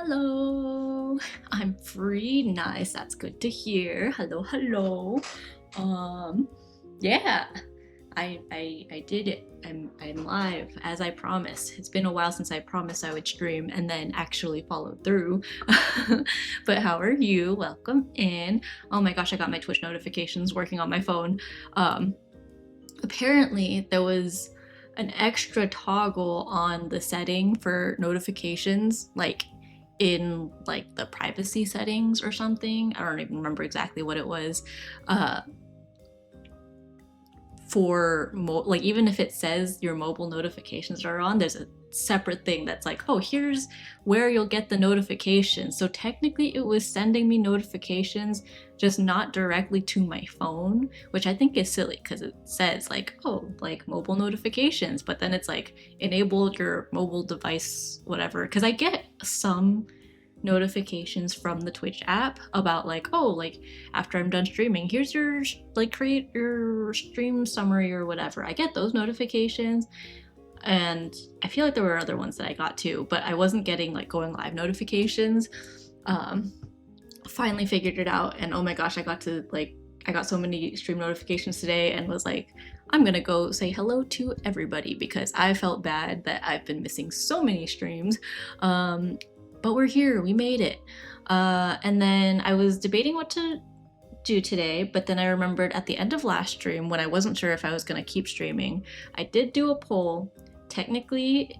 Hello. I'm free. Nice. That's good to hear. Hello, hello. Yeah. I did it. I'm live as I promised. It's been a while since I promised I would stream and then actually followed through. But how are you? Welcome in. Oh my gosh, I got my Twitch notifications working on my phone. Apparently there was an extra toggle on the setting for notifications, like in like the privacy settings or something. I don't even remember exactly what it was. Like even if it says your mobile notifications are on, there's a separate thing that's like, oh, here's where you'll get the notifications. So technically it was sending me notifications, just not directly to my phone, which I think is silly because it says like, oh, like mobile notifications, but then it's like enable your mobile device, whatever. Because I get some notifications from the Twitch app about like, oh, like after I'm done streaming, here's your like create your stream summary or whatever. I get those notifications, and I feel like there were other ones that I got too, but I wasn't getting like going live notifications. Finally figured it out, and oh my gosh, I got so many stream notifications today and was like, I'm gonna go say hello to everybody because I felt bad that I've been missing so many streams. But we're here, we made it. And then I was debating what to do today, but then I remembered at the end of last stream when I wasn't sure if I was gonna keep streaming, I did do a poll. Technically,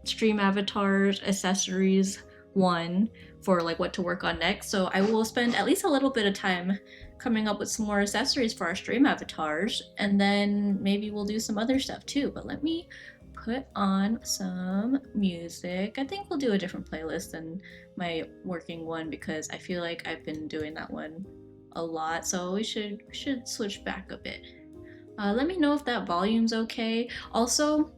stream avatars, accessories won for like what to work on next. So I will spend at least a little bit of time coming up with some more accessories for our stream avatars, and then maybe we'll do some other stuff too. But let me put on some music. I think we'll do a different playlist than my working one because I feel like I've been doing that one a lot, so we should switch back a bit. Let me know if that volume's okay. Also,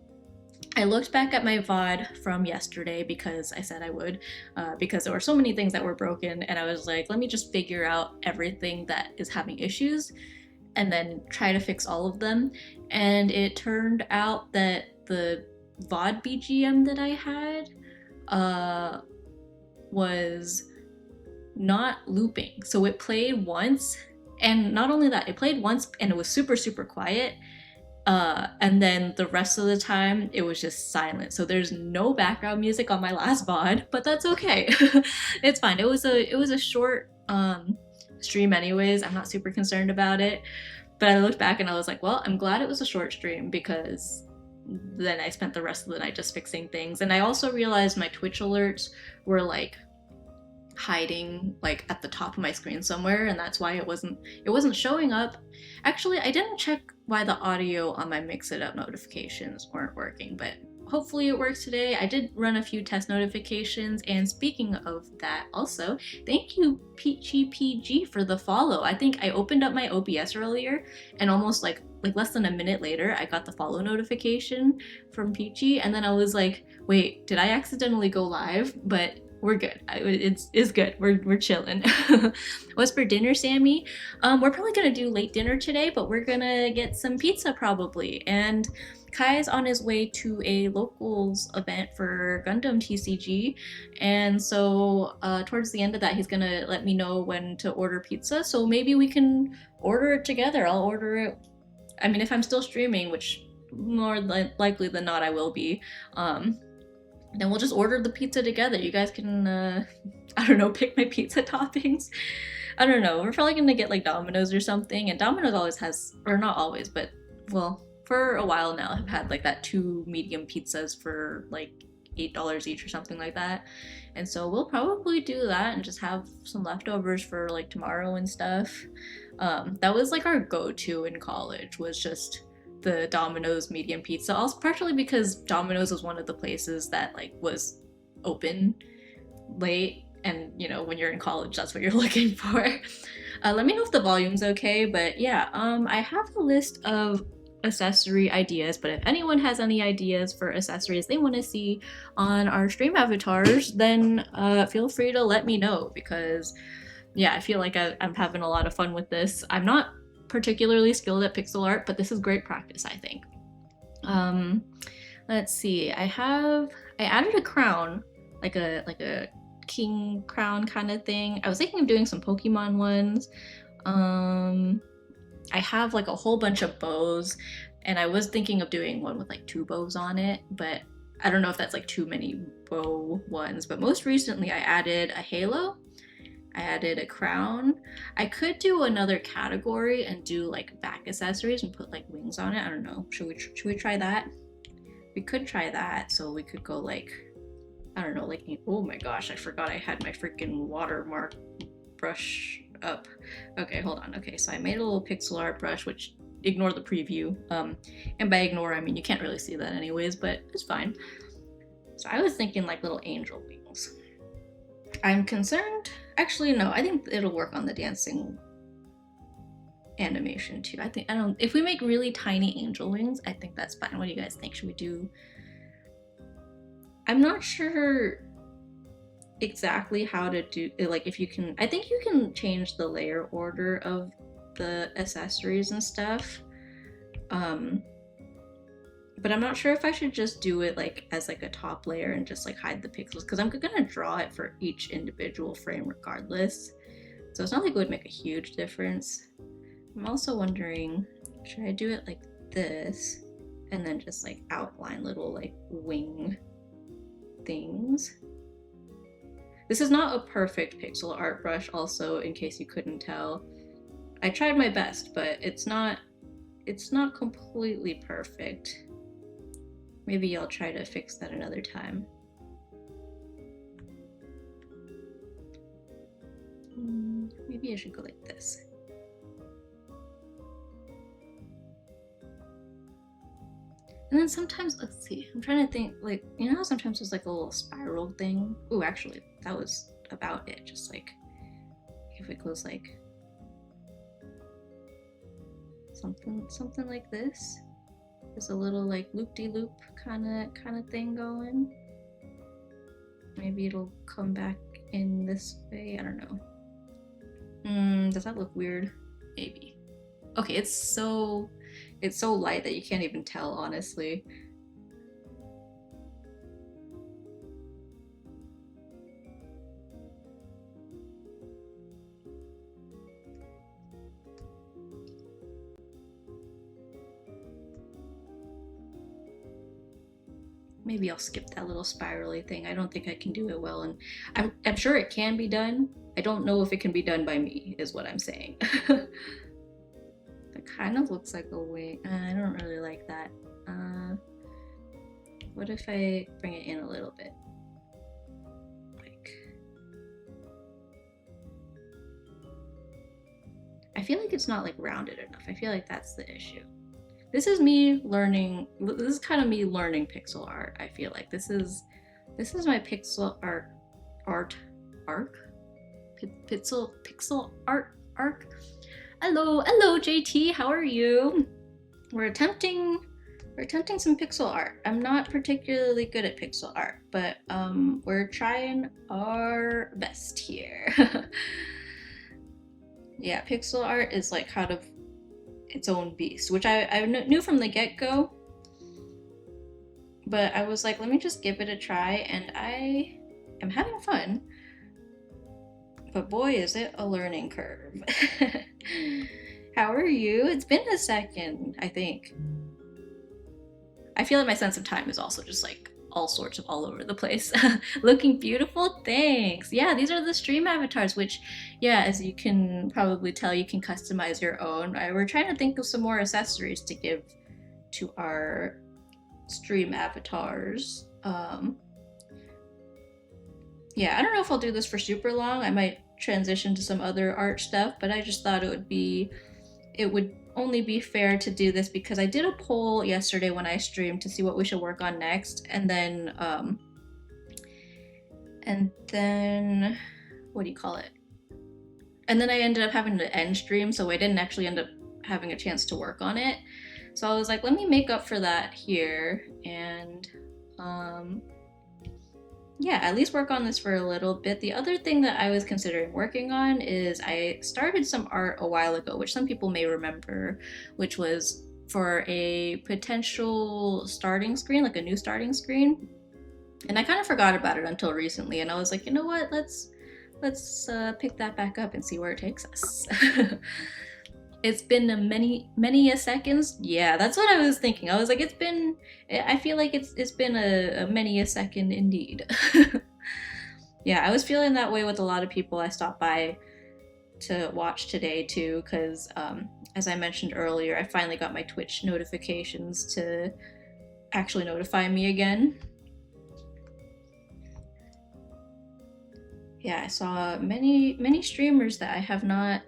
I looked back at my VOD from yesterday because I said I would, because there were so many things that were broken, and I was like, let me just figure out everything that is having issues and then try to fix all of them. And it turned out that the VOD BGM that I had was not looping. So it played once, and not only that, it played once and it was super, super quiet. And then the rest of the time it was just silent. So there's no background music on my last VOD, but that's okay. It's fine. It was a short stream anyways. I'm not super concerned about it. But I looked back and I was like, well, I'm glad it was a short stream because then I spent the rest of the night just fixing things. And I also realized my Twitch alerts were like hiding like at the top of my screen somewhere, and that's why it wasn't showing up. Actually, I didn't check why the audio on my Mix It Up notifications weren't working, but hopefully it works today. I did run a few test notifications, and speaking of that, also thank you Peachy PG for the follow. I think I opened up my OBS earlier, and almost like less than a minute later I got the follow notification from Peachy, and then I was like, wait, did I accidentally go live? But we're good. It's good. We're chilling. What's for dinner, Sammy? We're probably gonna do late dinner today, but we're gonna get some pizza probably. And Kai is on his way to a locals event for Gundam TCG, and so towards the end of that, he's gonna let me know when to order pizza. So maybe we can order it together. I'll order it. I mean, if I'm still streaming, which more likely than not I will be. Then we'll just order the pizza together. You guys can, I don't know, pick my pizza toppings. I don't know. We're probably gonna get like Domino's or something. And Domino's always has, or not always, but well, for a while now, have had like that 2 medium pizzas for like $8 each or something like that. And so we'll probably do that and just have some leftovers for like tomorrow and stuff. That was like our go-to in college, was just the Domino's medium pizza, also partially because Domino's was one of the places that like was open late, and you know, when you're in college that's what you're looking for. Let me know if the volume's okay, but yeah, I have a list of accessory ideas, but if anyone has any ideas for accessories they want to see on our stream avatars, then feel free to let me know, because yeah, I feel like I'm having a lot of fun with this. I'm not particularly skilled at pixel art, but this is great practice, I think. Let's see. I added a crown, like a king crown kind of thing. I was thinking of doing some Pokemon ones. I have like a whole bunch of bows, and I was thinking of doing one with like 2 bows on it, but I don't know if that's like too many bow ones. But most recently I added a halo. I added a crown. I could do another category and do like back accessories and put like wings on it. I don't know. Should we try that? We could try that. So we could go like, I don't know, like, oh my gosh, I forgot I had my freaking watermark brush up. Okay, hold on. Okay, so I made a little pixel art brush, which ignore the preview. And by ignore, I mean you can't really see that anyways, but it's fine. So I was thinking like little angel wings. I'm concerned. Actually, no, I think it'll work on the dancing animation too. If we make really tiny angel wings, I think that's fine. What do you guys think? Should we do? I'm not sure exactly how to do, like, if you can, I think you can change the layer order of the accessories and stuff. But I'm not sure if I should just do it like as like a top layer and just like hide the pixels, because I'm gonna draw it for each individual frame regardless. So it's not like it would make a huge difference. I'm also wondering, should I do it like this and then just like outline little like wing things? This is not a perfect pixel art brush, also, in case you couldn't tell. I tried my best, but it's not completely perfect. Maybe I'll try to fix that another time. Maybe I should go like this. And then sometimes, let's see, I'm trying to think, like, you know how sometimes there's like a little spiral thing? Ooh, actually, that was about it. Just like, if it goes like something like this. There's a little like loop-de-loop kind of thing going. Maybe it'll come back in this way. I don't know. Does that look weird? Maybe. Okay, it's so light that you can't even tell, honestly. Maybe I'll skip that little spirally thing. I don't think I can do it well, and I'm sure it can be done. I don't know if it can be done by me, is what I'm saying. It kind of looks like a wing. I don't really like that. What if I bring it in a little bit? Like, I feel like it's not like rounded enough. I feel like that's the issue. This is me learning. This is kind of me learning pixel art. I feel like this is my pixel art arc. Pixel art arc. Hello, JT. How are you? We're attempting some pixel art. I'm not particularly good at pixel art, but we're trying our best here. Yeah, pixel art is like kind of its own beast, which I knew from the get-go, but I was like, let me just give it a try, and I am having fun. But boy, is it a learning curve. How are you? It's been a second, I think. I feel like my sense of time is also just like all sorts of all over the place. Looking beautiful, thanks. Yeah, these are the stream avatars, which, yeah, as you can probably tell, you can customize your own. We're trying to think of some more accessories to give to our stream avatars. Yeah, I don't know if I'll do this for super long. I might transition to some other art stuff, but I just thought it would only be fair to do this because I did a poll yesterday when I streamed to see what we should work on next, and then what do you call it? And then I ended up having to end stream, so I didn't actually end up having a chance to work on it. So I was like, let me make up for that here, and yeah, at least work on this for a little bit. The other thing that I was considering working on is I started some art a while ago, which some people may remember, which was for a potential starting screen, like a new starting screen. And I kind of forgot about it until recently, and I was like, you know what, let's pick that back up and see where it takes us. It's been a many a seconds. Yeah, that's what I was thinking. I was like, I feel like it's been a many a second indeed. Yeah, I was feeling that way with a lot of people I stopped by to watch today too, because as I mentioned earlier, I finally got my Twitch notifications to actually notify me again. Yeah, I saw many streamers that I have not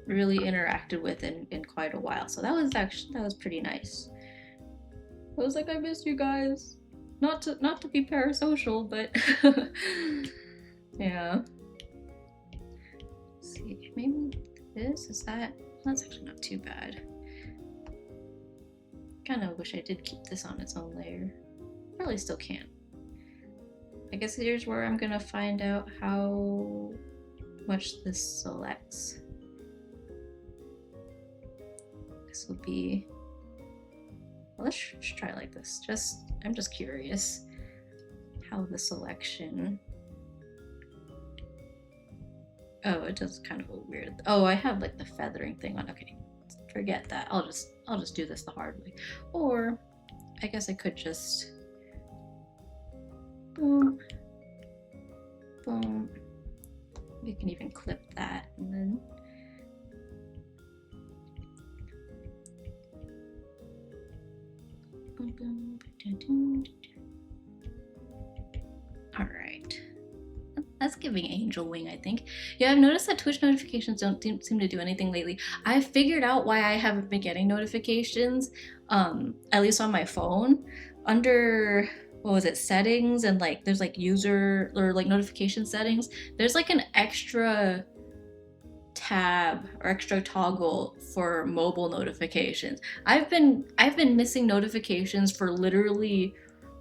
really interacted with in quite a while, so that was pretty nice. I was like, I missed you guys. Not to be parasocial, but yeah. Let's see, maybe that's actually not too bad. Kind of wish I did keep this on its own layer. Probably still can. I guess here's where I'm gonna find out how much this selects. This will be, well, let's try like this. I'm just curious how the selection. Oh, it does kind of a weird. Oh, I have like the feathering thing on. Okay, forget that. I'll just do this the hard way. Or I guess I could just boom, boom. You can even clip that and then. All right. That's giving angel wing, I think. Yeah, I've noticed that Twitch notifications don't seem to do anything lately. I figured out why I haven't been getting notifications, at least on my phone. Under, what was it, settings, and like there's like user or like notification settings. There's like an extra tab or extra toggle for mobile notifications. I've been missing notifications for literally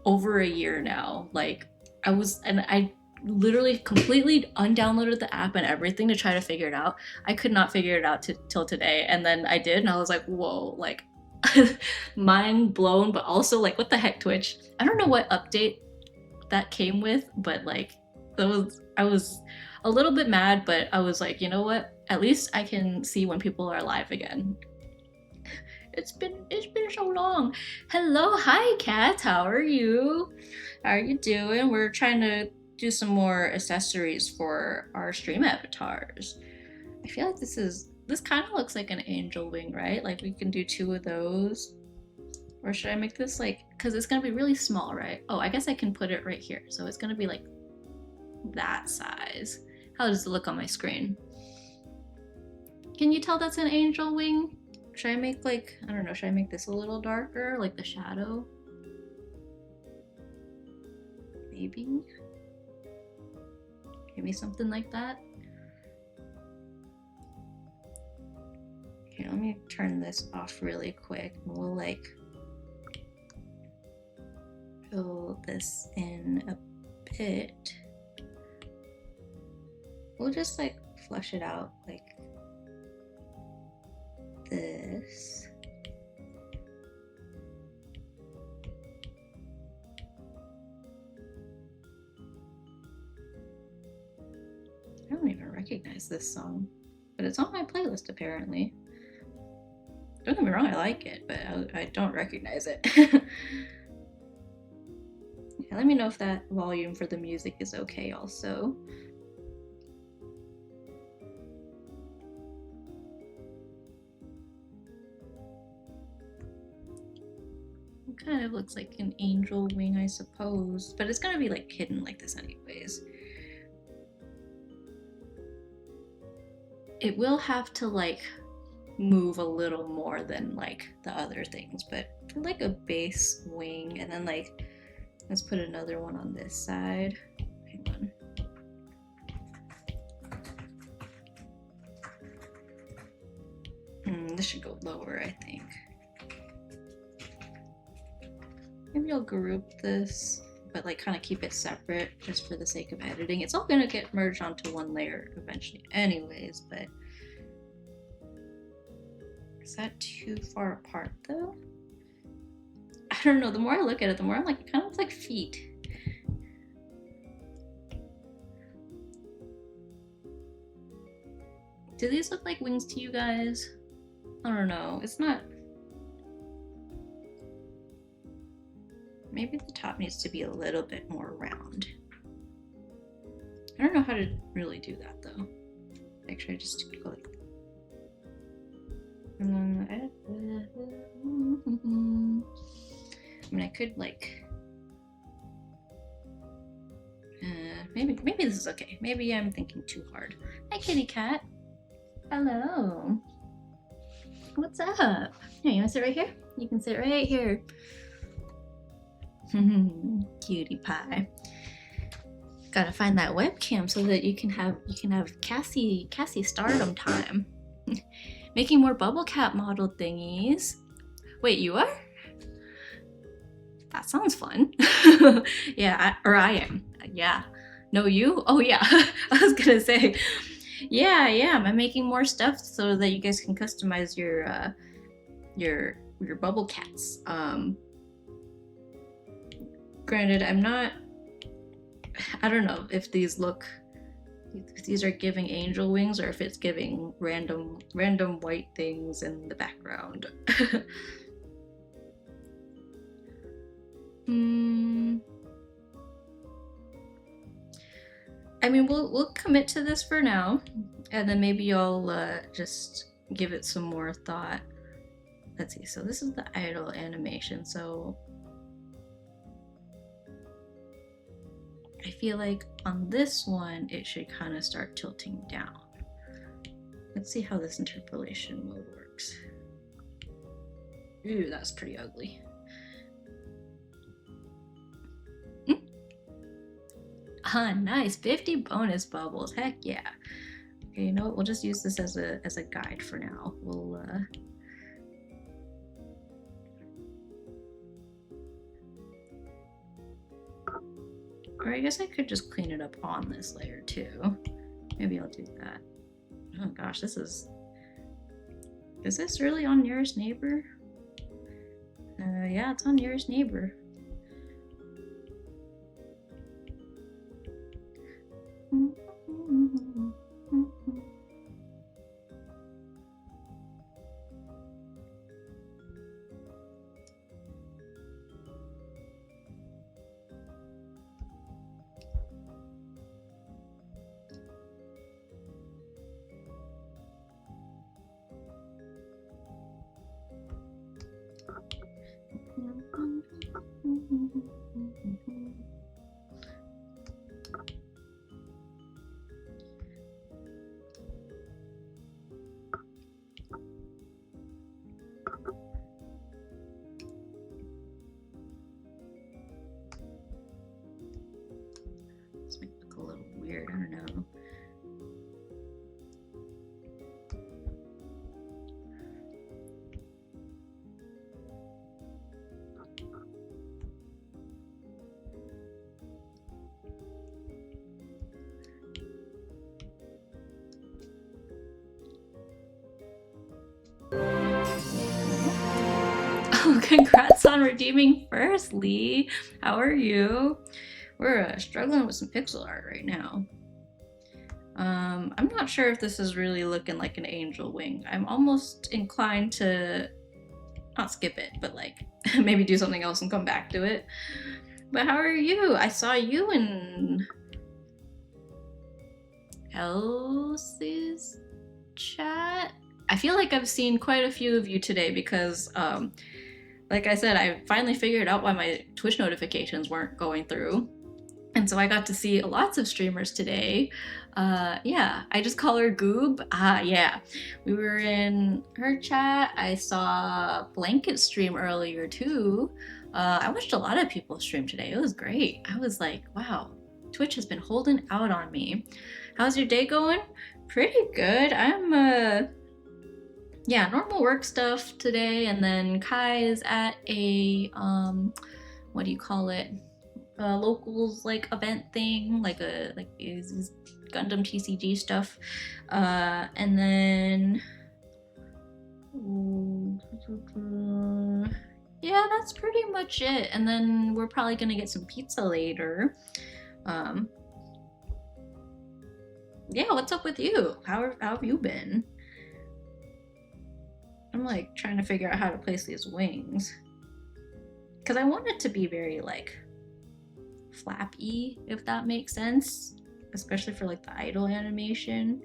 over a year now. Like I literally completely undownloaded the app and everything to try to figure it out. I could not figure it out till today, and then I did, and I was like, whoa, like mind blown, but also like, what the heck, Twitch? I don't know what update that came with, but like I was a little bit mad, but I was like, you know what? At least I can see when people are live again. It's been so long. Hello, hi Kat, how are you? How are you doing? We're trying to do some more accessories for our stream avatars. I feel like this kind of looks like an angel wing, right? Like we can do 2 of those. Or should I make this like, because it's gonna be really small, right? Oh, I guess I can put it right here. So it's gonna be like that size. How does it look on my screen? Can you tell that's an angel wing? Should I make like, I don't know, should I make this a little darker, like the shadow? Maybe something like that. Okay, let me turn this off really quick. We'll like fill this in a bit. We'll just like flush it out like this. I don't even recognize this song, but it's on my playlist apparently. Don't get me wrong, I like it, but I don't recognize it. Yeah, let me know if that volume for the music is okay also. It kind of looks like an angel wing, I suppose, but it's gonna be like hidden like this anyways. It will have to like move a little more than like the other things, but for like a base wing, and then like let's put another one on this side. Hang on. This should go lower, I think. Maybe I'll group this, but like kind of keep it separate just for the sake of editing. It's all gonna get merged onto one layer eventually anyways, but is that too far apart though? I don't know, the more I look at it, the more I'm like, it kind of looks like feet. Do these look like wings to you guys? I don't know, it's not. Maybe the top needs to be a little bit more round. I don't know how to really do that though. Make sure I just go like that. I mean, I could like, maybe this is okay. Maybe I'm thinking too hard. Hi, kitty cat. Hello. What's up? Here, you wanna sit right here? You can sit right here. Cutie pie. Gotta find that webcam so that you can have Cassie stardom time. Making more bubble cap model thingies. Wait, you are? That sounds fun. Yeah, I am. Yeah. No, you? Oh yeah. I was gonna say, yeah, I am. I'm making more stuff so that you guys can customize your bubble cats. Granted, I'm not. I don't know if these look. If these are giving angel wings or if it's giving random white things in the background. I mean, we'll commit to this for now, and then maybe I'll just give it some more thought. Let's see. So this is the idle animation. So I feel like on this one it should kind of start tilting down. Let's see how this interpolation mode works. Ooh, that's pretty ugly. Ah, nice. 50 bonus bubbles. Heck yeah. Okay, you know what? We'll just use this as a guide for now. We'll or I guess I could just clean it up on this layer too. Maybe I'll do that. Oh gosh, this is this really on nearest neighbor? Yeah, it's on nearest neighbor. This might look a little weird, I don't know. Oh, congrats on redeeming first, Lee. How are you? We're struggling with some pixel art right now. I'm not sure if this is really looking like an angel wing. I'm almost inclined to not skip it, but like maybe do something else and come back to it. But how are you? I saw you in Elsie's chat. I feel like I've seen quite a few of you today because like I said, I finally figured out why my Twitch notifications weren't going through. And so I got to see lots of streamers today. Yeah, I just call her Goob. Yeah. We were in her chat. I saw Blanket stream earlier too. I watched a lot of people stream today. It was great. I was like, wow, Twitch has been holding out on me. How's your day going? Pretty good. I'm yeah, normal work stuff today, and then Kai is at a what do you call it? Locals like event thing, like these Gundam TCG stuff, and then yeah, that's pretty much it. And then we're probably gonna get some pizza later. Yeah, what's up with you? How have you been? I'm like trying to figure out how to place these wings because I want it to be very like flappy, if that makes sense, especially for like the idle animation.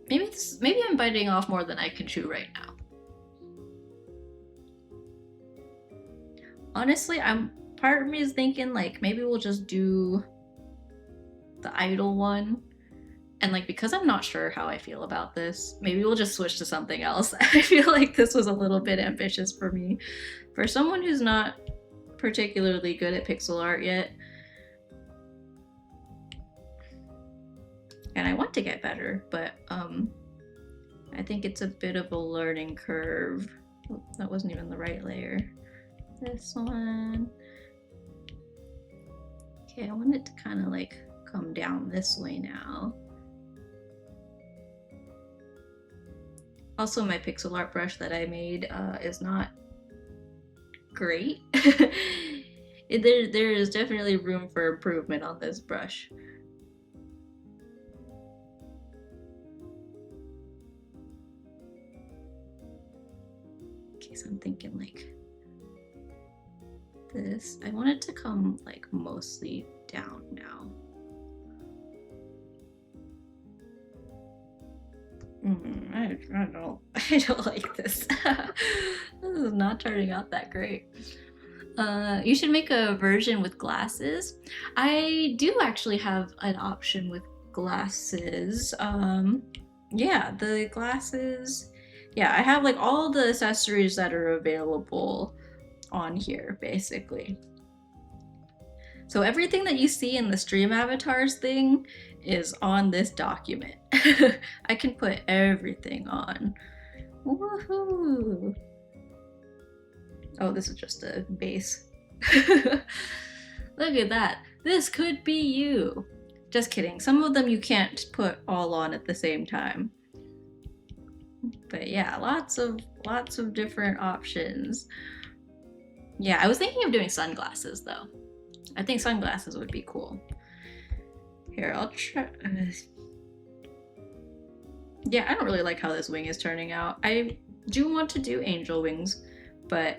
Maybe I'm biting off more than I can chew right now. Honestly, part of me is thinking like maybe we'll just do the idle one. And like, because I'm not sure how I feel about this, maybe we'll just switch to something else. I feel like this was a little bit ambitious for me. For someone who's not particularly good at pixel art yet. And I want to get better, but I think it's a bit of a learning curve. Oh, that wasn't even the right layer. This one. Okay, I want it to kind of like come down this way now. Also, my pixel art brush that I made is not great. There is definitely room for improvement on this brush. Okay, so I'm thinking like this. I want it to come like mostly down now. I don't like this. This is not turning out that great. You should make a version with glasses. I do actually have an option with glasses. Yeah, the glasses. Yeah, I have like all the accessories that are available on here, basically. So everything that you see in the stream avatars thing is on this document. I can put everything on. Woohoo! Oh, this is just a base. Look at that. This could be you. Just kidding. Some of them you can't put all on at the same time. But yeah, lots of different options. Yeah, I was thinking of doing sunglasses though. I think sunglasses would be cool. Here, I'll try. Yeah, I don't really like how this wing is turning out. I do want to do angel wings, but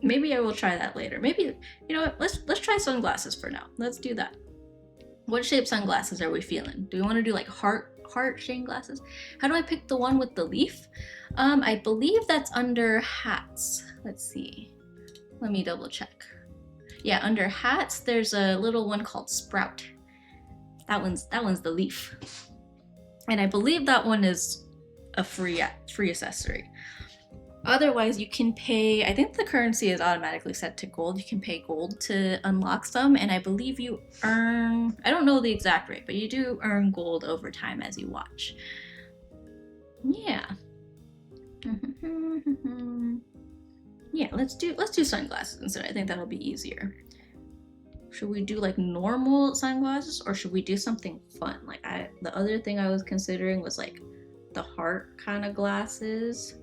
maybe I will try that later. Maybe, you know what, let's try sunglasses for now. Let's do that. What shape sunglasses are we feeling? Do we want to do like heart shaped glasses? How do I pick the one with the leaf? I believe that's under hats. Let's see. Let me double check. Yeah, under hats, there's a little one called Sprout. That one's the leaf. And I believe that one is a free accessory. Otherwise, you can pay, I think the currency is automatically set to gold. You can pay gold to unlock some, and I believe you earn, I don't know the exact rate, but you do earn gold over time as you watch. Yeah. Yeah, let's do sunglasses instead. I think that'll be easier. Should we do like normal sunglasses or should we do something fun? Like the other thing I was considering was like the heart kind of glasses.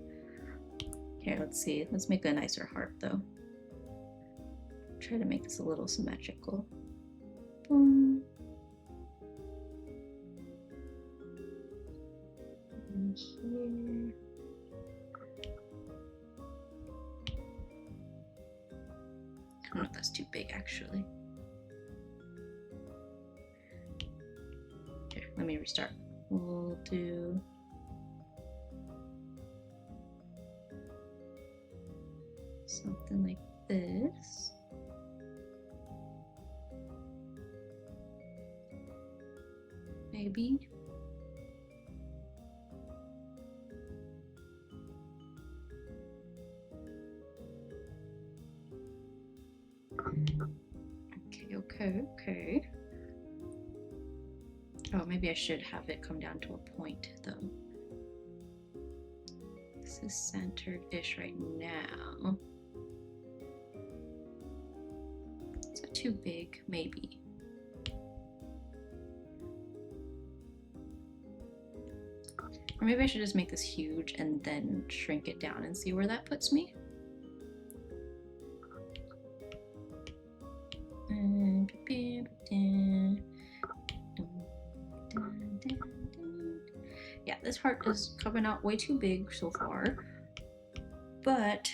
Here, let's see. Let's make a nicer heart though. Try to make this a little symmetrical. Boom. And here. I don't know if that's too big actually. Here, let me restart. We'll do something like this. Maybe. Okay. Oh, maybe I should have it come down to a point though. This is centered-ish right now. Is that too big? Maybe. Or maybe I should just make this huge and then shrink it down and see where that puts me. Yeah, this heart is coming out way too big so far, but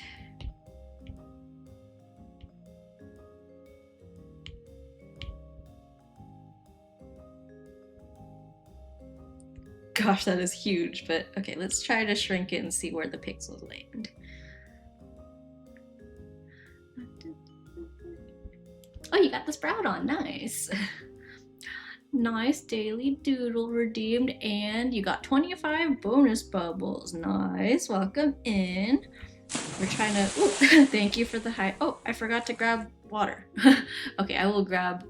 gosh, that is huge. But okay, let's try to shrink it and see where the pixels land. Oh, you got the sprout on, nice. Nice daily doodle redeemed, and you got 25 bonus bubbles. Nice, welcome in. We're trying to, ooh, thank you for the high, oh, I forgot to grab water. Okay, I will grab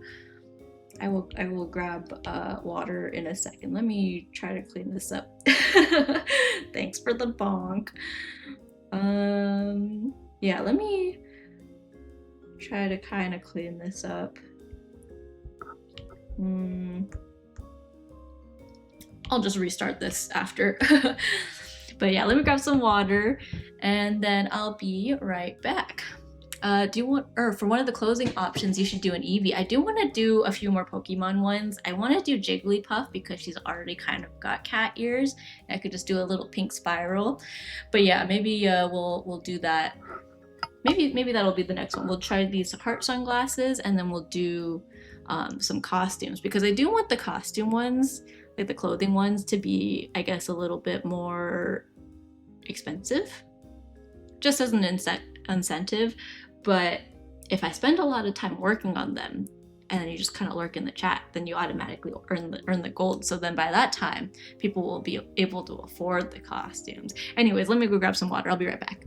water in a second. Let me try to clean this up. Thanks for the bonk. Yeah, let me try to kind of clean this up. I'll just restart this after. But yeah, let me grab some water and then I'll be right back. Do you want, or for one of the closing options, you should do an Eevee. I do want to do a few more Pokemon ones. I want to do Jigglypuff because she's already kind of got cat ears. I could just do a little pink spiral. But yeah, maybe we'll do that. Maybe that'll be the next one. We'll try these heart sunglasses and then we'll do some costumes because I do want the costume ones, like the clothing ones, to be, I guess, a little bit more expensive, just as an incentive. But if I spend a lot of time working on them and then you just kind of lurk in the chat, then you automatically earn the gold. So then by that time, people will be able to afford the costumes. Anyways, let me go grab some water. I'll be right back.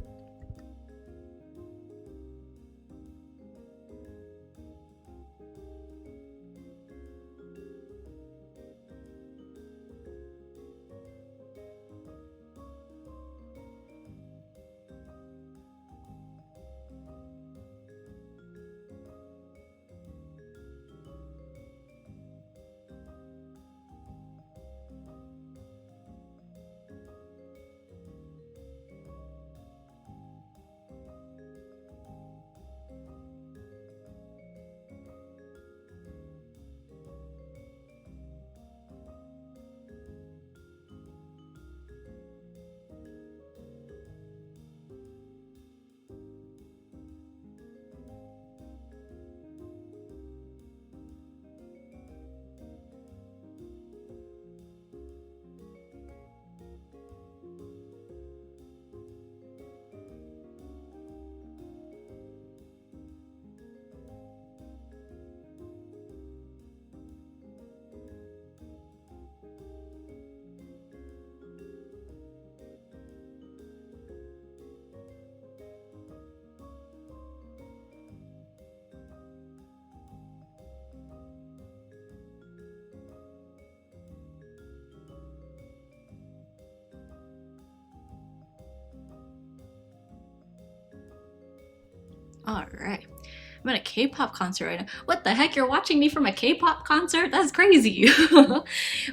All right. I'm at a K-pop concert right now. What the heck? You're watching me from a K-pop concert? That's crazy.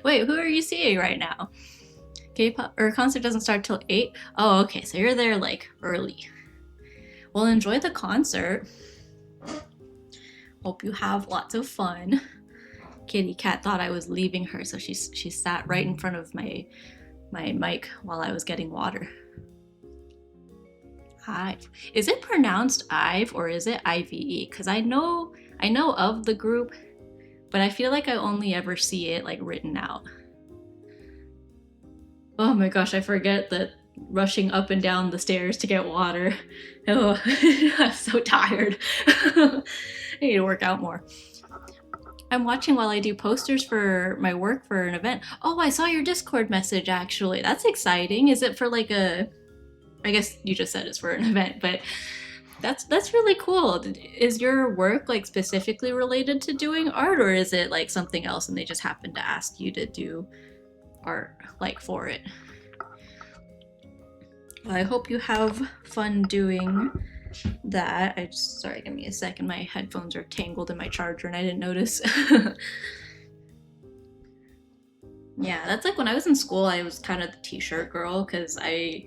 Wait, who are you seeing right now? K-pop or concert doesn't start till 8? Oh, okay. So you're there like early. Well, enjoy the concert. Hope you have lots of fun. Kitty cat thought I was leaving her, so she sat right in front of my mic while I was getting water. Ive. Is it pronounced Ive or is it IVE? Because I know of the group, but I feel like I only ever see it like written out. Oh my gosh, I forget that rushing up and down the stairs to get water. Oh, I'm so tired. I need to work out more. I'm watching while I do posters for my work for an event. Oh, I saw your Discord message actually. That's exciting. Is it for like a... I guess you just said it's for an event, but that's really cool. Is your work like specifically related to doing art, or is it like something else and they just happen to ask you to do art like for it? Well, I hope you have fun doing that. Sorry, give me a second. My headphones are tangled in my charger and I didn't notice. Yeah, that's like when I was in school, I was kind of the t-shirt girl because I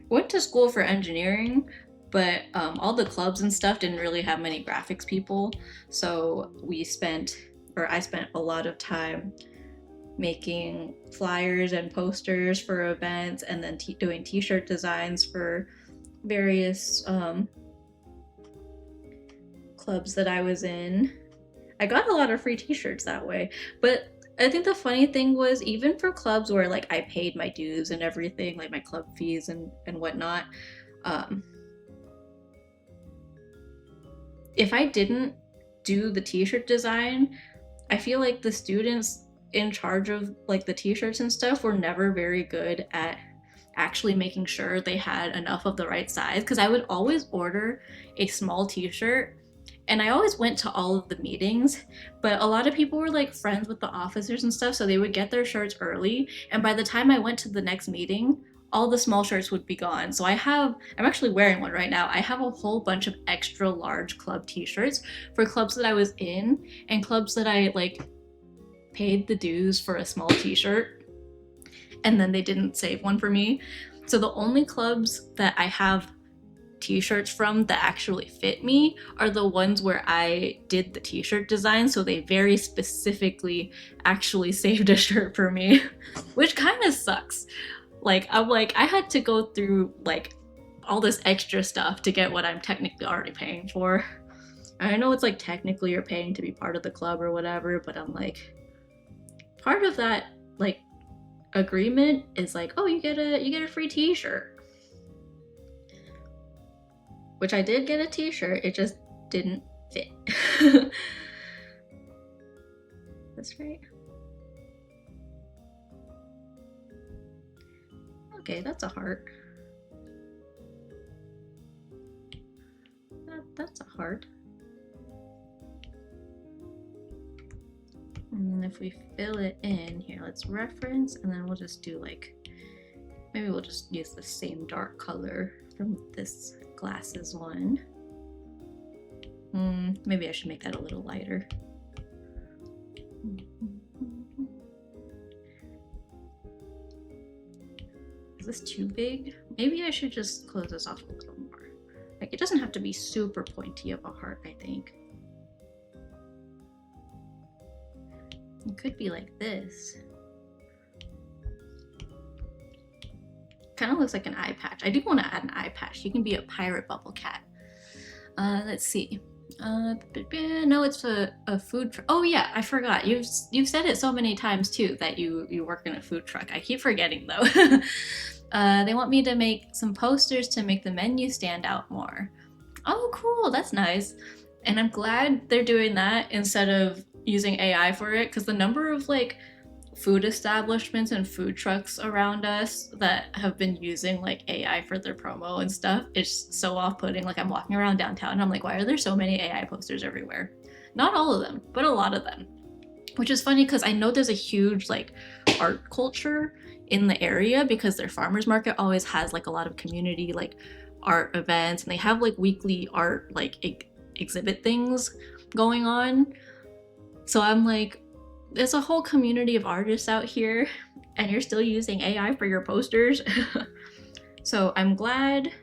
went to school for engineering, but all the clubs and stuff didn't really have many graphics people. So I spent a lot of time making flyers and posters for events and then doing t-shirt designs for various clubs that I was in. I got a lot of free t-shirts that way, but I think the funny thing was, even for clubs where like I paid my dues and everything, like my club fees and whatnot, if I didn't do the t-shirt design, I feel like the students in charge of like the t-shirts and stuff were never very good at actually making sure they had enough of the right size, because I would always order a small t-shirt and I always went to all of the meetings, but a lot of people were like friends with the officers and stuff, so they would get their shirts early, and by the time I went to the next meeting, all the small shirts would be gone. So I'm actually wearing one right now. I have a whole bunch of extra large club t-shirts for clubs that I was in and clubs that I like paid the dues for a small t-shirt and then they didn't save one for me. So the only clubs that I have t-shirts from that actually fit me are the ones where I did the t-shirt design, so they very specifically actually saved a shirt for me, which kind of sucks. I'm like, I had to go through like all this extra stuff to get what I'm technically already paying for. I know it's like technically you're paying to be part of the club or whatever, but I'm like, part of that like agreement is like, oh, you get a free t-shirt. Which I did get a t-shirt, it just didn't fit. That's right. Okay, that's a heart. That's a heart. And then if we fill it in here, let's reference, and then we'll just do like, maybe we'll just use the same dark color from this glasses one. Maybe I should make that a little lighter. Is this too big? Maybe I should just close this off a little more. Like, it doesn't have to be super pointy of a heart, I think. It could be like this. Kind of looks like an eye patch. I do want to add an eye patch. You can be a pirate bubble cat. Let's see. No, it's a food truck. Oh yeah, I forgot. You've said it so many times too that you work in a food truck. I keep forgetting though. They want me to make some posters to make the menu stand out more. Oh, cool. That's nice. And I'm glad they're doing that instead of using AI for it, because the number of like food establishments and food trucks around us that have been using like AI for their promo and stuff is so off-putting. Like, I'm walking around downtown and I'm like, why are there so many AI posters everywhere? Not all of them, but a lot of them. Which is funny because I know there's a huge like art culture in the area because their farmers market always has like a lot of community like art events, and they have like weekly art like exhibit things going on. So I'm like, there's a whole community of artists out here and you're still using AI for your posters. So I'm glad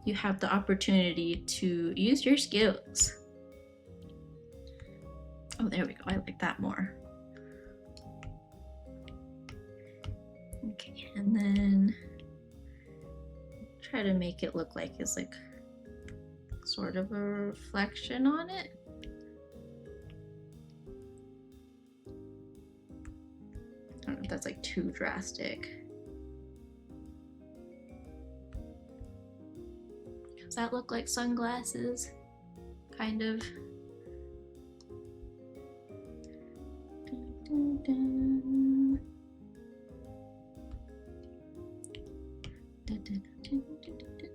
you have the opportunity to use your skills. Oh, there we go. I like that more. Okay, and then try to make it look like it's like sort of a reflection on it. I don't know if that's like too drastic. Does that look like sunglasses? Kind of. Dun, dun, dun. Dun, dun, dun, dun, dun, dun.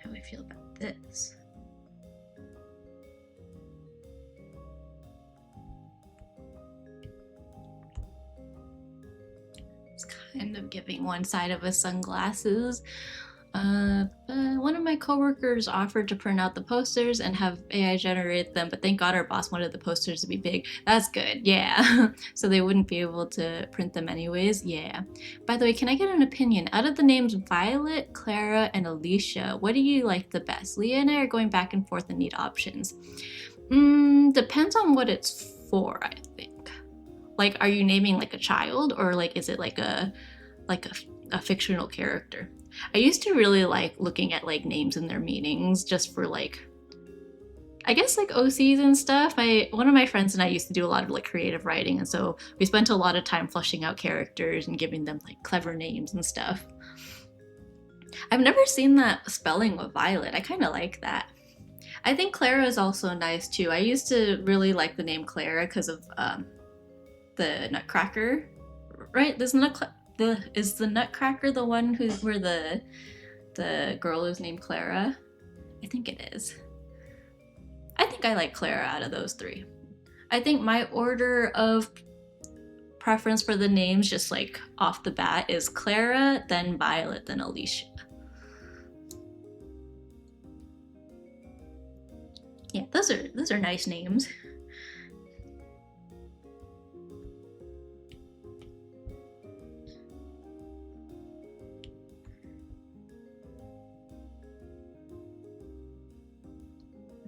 How do I feel about this? It's kind of giving one side of a sunglasses. One of my coworkers offered to print out the posters and have AI generate them, but thank God our boss wanted the posters to be big. That's good, yeah. So they wouldn't be able to print them anyways, yeah. By the way, can I get an opinion? Out of the names Violet, Clara, and Alicia, what do you like the best? Leah and I are going back and forth and need options. Depends on what it's for, I think. Like, are you naming like a child, or like is it like a fictional character? I used to really like looking at like names and their meanings just for like, I guess like OCs and stuff. One of my friends and I used to do a lot of like creative writing, and so we spent a lot of time fleshing out characters and giving them like clever names and stuff. I've never seen that spelling with Violet. I kind of like that. I think Clara is also nice too. I used to really like the name Clara because of the Nutcracker, right? Is the Nutcracker the one where the girl is named Clara? I think it is. I think I like Clara out of those three. I think my order of preference for the names, just like off the bat, is Clara, then Violet, then Alicia. Yeah, those are nice names.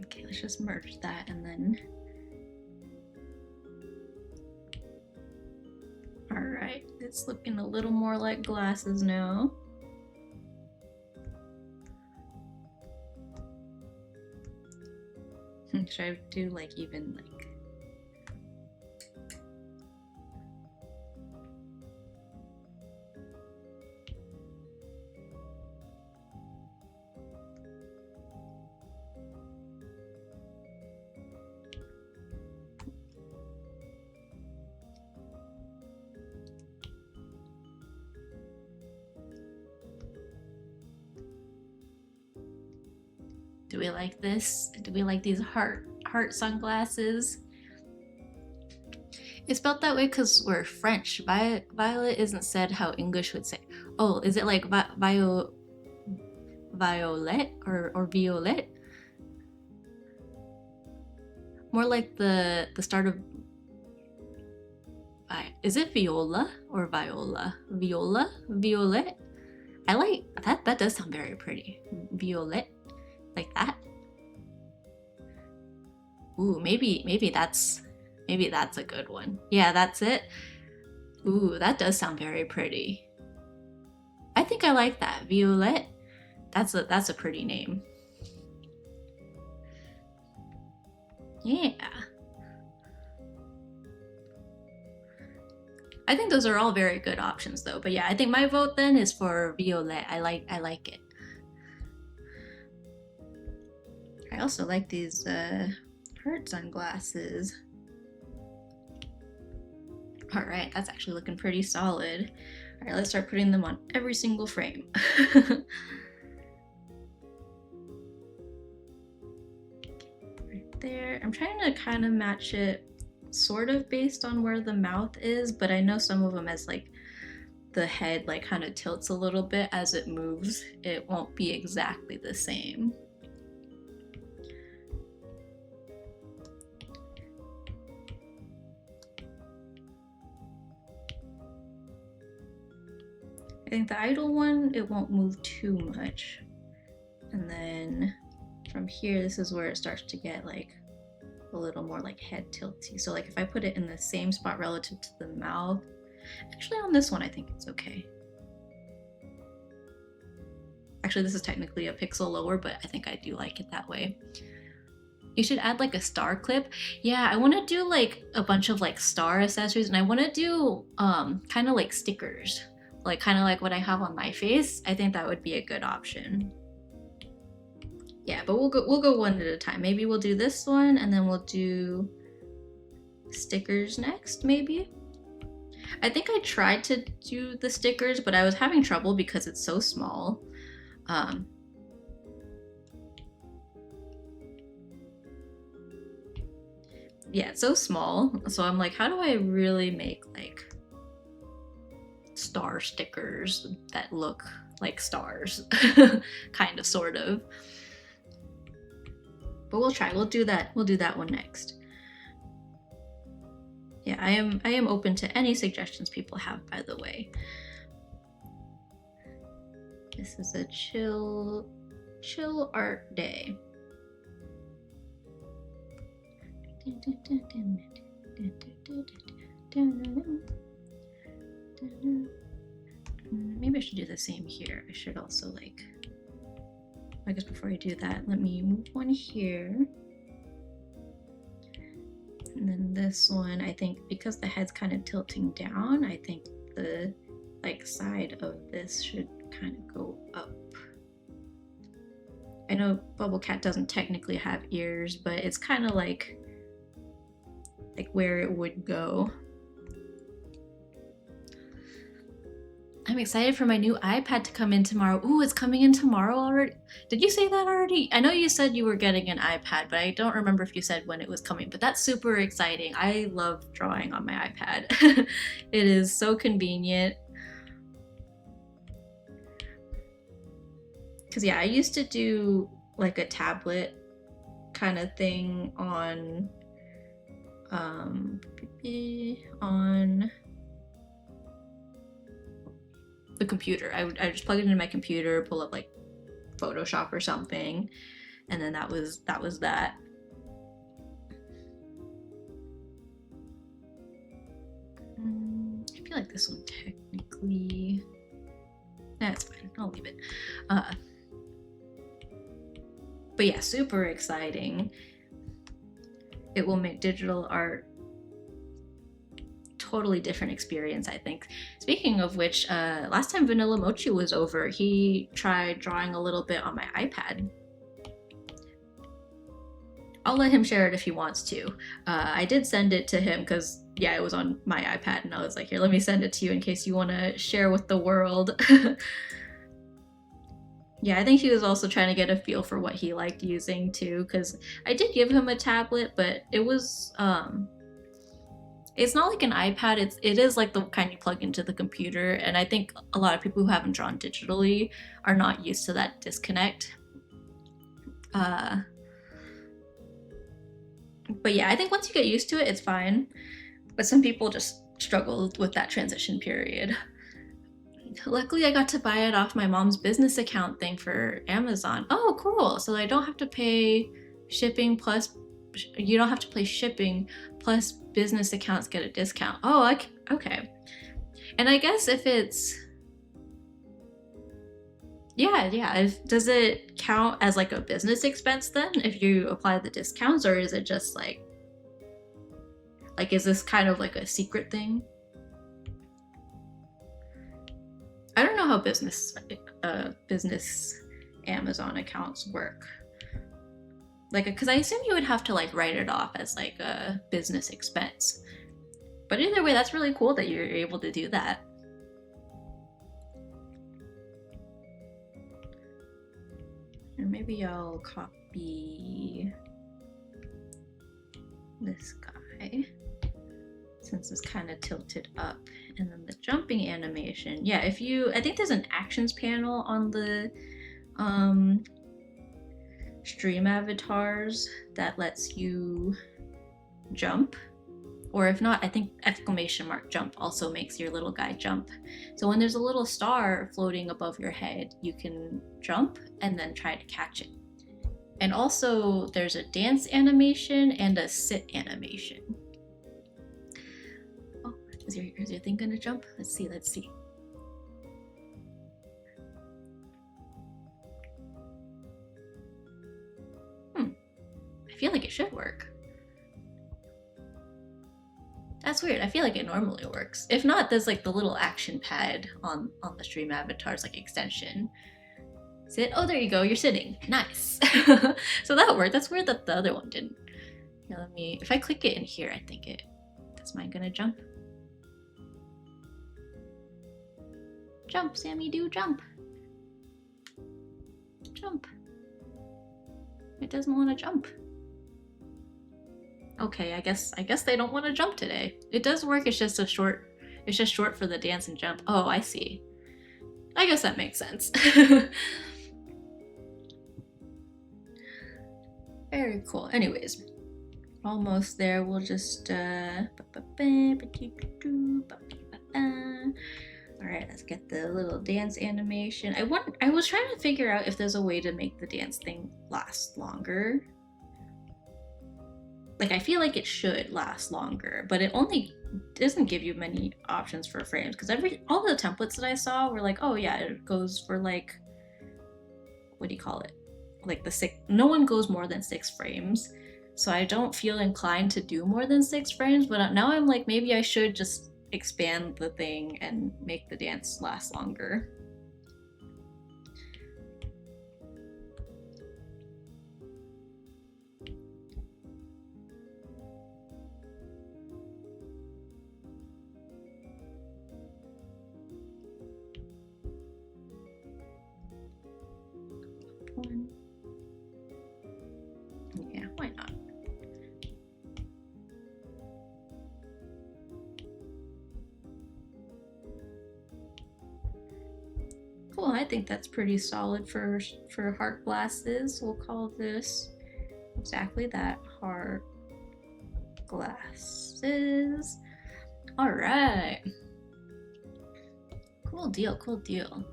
Okay, let's just merge that and then. All right, it's looking a little more like glasses now. Should I do like even like? Do we like this? Do we like these heart sunglasses? It's spelled that way because we're French. Violet isn't said how English would say. Oh, is it like violet or violet? More like the start of. Is it viola or viola? Viola? Violet? I like that. That does sound very pretty. Violet, like that. Ooh, maybe that's a good one. Yeah, that's it. Ooh, that does sound very pretty. I think I like that. Violet. That's a pretty name. Yeah. I think those are all very good options though. But yeah, I think my vote then is for Violet. I like it. I also like these heart sunglasses. All right, that's actually looking pretty solid. All right, let's start putting them on every single frame. Right there. I'm trying to kind of match it sort of based on where the mouth is, but I know some of them as like the head like kind of tilts a little bit as it moves. It won't be exactly the same. I think the idle one, it won't move too much. And then from here, this is where it starts to get like a little more like head tilty. So like if I put it in the same spot relative to the mouth, actually on this one, I think it's okay. Actually, this is technically a pixel lower, but I think I do like it that way. You should add like a star clip. Yeah, I want to do like a bunch of like star accessories, and I want to do kind of like stickers, like kind of like what I have on my face. I think that would be a good option. Yeah, but we'll go one at a time. Maybe we'll do this one and then we'll do stickers next, maybe. I think I tried to do the stickers, but I was having trouble because it's so small. Yeah, it's so small. So I'm like, how do I really make like star stickers that look like stars? Kind of, sort of. But we'll try. We'll do that one next. Yeah, I am open to any suggestions people have, by the way. This is a chill art day. Maybe I should do the same here. I should also like, I guess before I do that, let me move one here. And then this one, I think because the head's kind of tilting down, I think the like side of this should kind of go up. I know Bubble Cat doesn't technically have ears, but it's kind of like where it would go. I'm excited for my new iPad to come in tomorrow. Ooh, it's coming in tomorrow already? Did you say that already? I know you said you were getting an iPad, but I don't remember if you said when it was coming, but that's super exciting. I love drawing on my iPad. It is so convenient. Because yeah, I used to do like a tablet kind of thing on the computer. I just plug it into my computer, pull up like Photoshop or something, and then that was that. I feel like this one technically, that's fine. I'll leave it. But yeah, super exciting. It will make digital art totally different experience, I think. Speaking of which, last time Vanilla Mochi was over, he tried drawing a little bit on my iPad. I'll let him share it if he wants to. I did send it to him because, yeah, it was on my iPad, and I was like, here, let me send it to you in case you want to share with the world. Yeah, I think he was also trying to get a feel for what he liked using too, because I did give him a tablet, but it was it's not like an iPad. It is like the kind you plug into the computer, and I think a lot of people who haven't drawn digitally are not used to that disconnect. But yeah, I think once you get used to it, it's fine. But some people just struggle with that transition period. Luckily, I got to buy it off my mom's business account thing for Amazon. Oh, cool. So I don't have to pay shipping plus, you don't have to pay shipping plus business accounts get a discount. Oh, okay. And I guess if it's, yeah. Does it count as like a business expense then if you apply the discounts, or is it just like is this kind of like a secret thing? I don't know how business Amazon accounts work. Like, because I assume you would have to like write it off as like a business expense. But either way, that's really cool that you're able to do that. And maybe I'll copy this guy since it's kind of tilted up. And then the jumping animation. Yeah, I think there's an actions panel on the stream avatars that lets you jump. Or if not, I think exclamation mark jump also makes your little guy jump. So when there's a little star floating above your head, you can jump and then try to catch it. And also there's a dance animation and a sit animation. Is your thing gonna jump? Let's see. I feel like it should work. That's weird. I feel like it normally works. If not, there's like the little action pad on the stream avatars, like extension. Sit. Oh, there you go. You're sitting. Nice. So that worked. That's weird that the other one didn't. Here, if I click it in here, I think that's mine gonna jump. Jump, Sammy, do jump. Jump. It doesn't want to jump. Okay, I guess they don't want to jump today. It does work, it's just short for the dance and jump. Oh, I see. I guess that makes sense. Very cool. Anyways, almost there. We'll just Alright, let's get the little dance animation. I was trying to figure out if there's a way to make the dance thing last longer. Like, I feel like it should last longer, but it only doesn't give you many options for frames, because all the templates that I saw were like, oh yeah, it goes for like, what do you call it? Like no one goes more than 6 frames. So I don't feel inclined to do more than 6 frames, but now I'm like, maybe I should just expand the thing and make the dance last longer. Cool, I think that's pretty solid for heart glasses. We'll call this exactly that, heart glasses. All right. Cool deal, cool deal.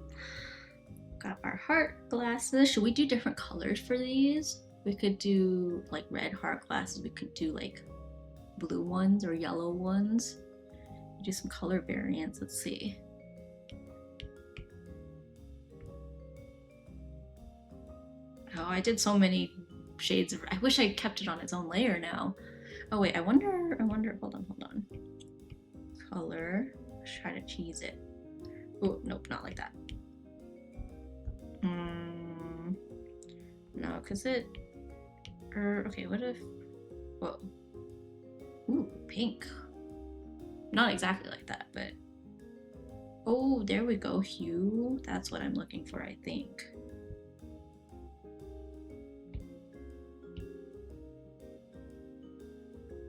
Got our heart glasses. Should we do different colors for these? We could do like red heart glasses. We could do like blue ones or yellow ones. Do some color variants. Let's see. Oh, I did so many shades of, I wish I kept it on its own layer now. Oh wait, I wonder, hold on. Color, let's try to cheese it. Oh, nope, not like that. No, cause it, okay, what if, whoa. Ooh, pink. Not exactly like that, but, oh, there we go, hue. That's what I'm looking for, I think.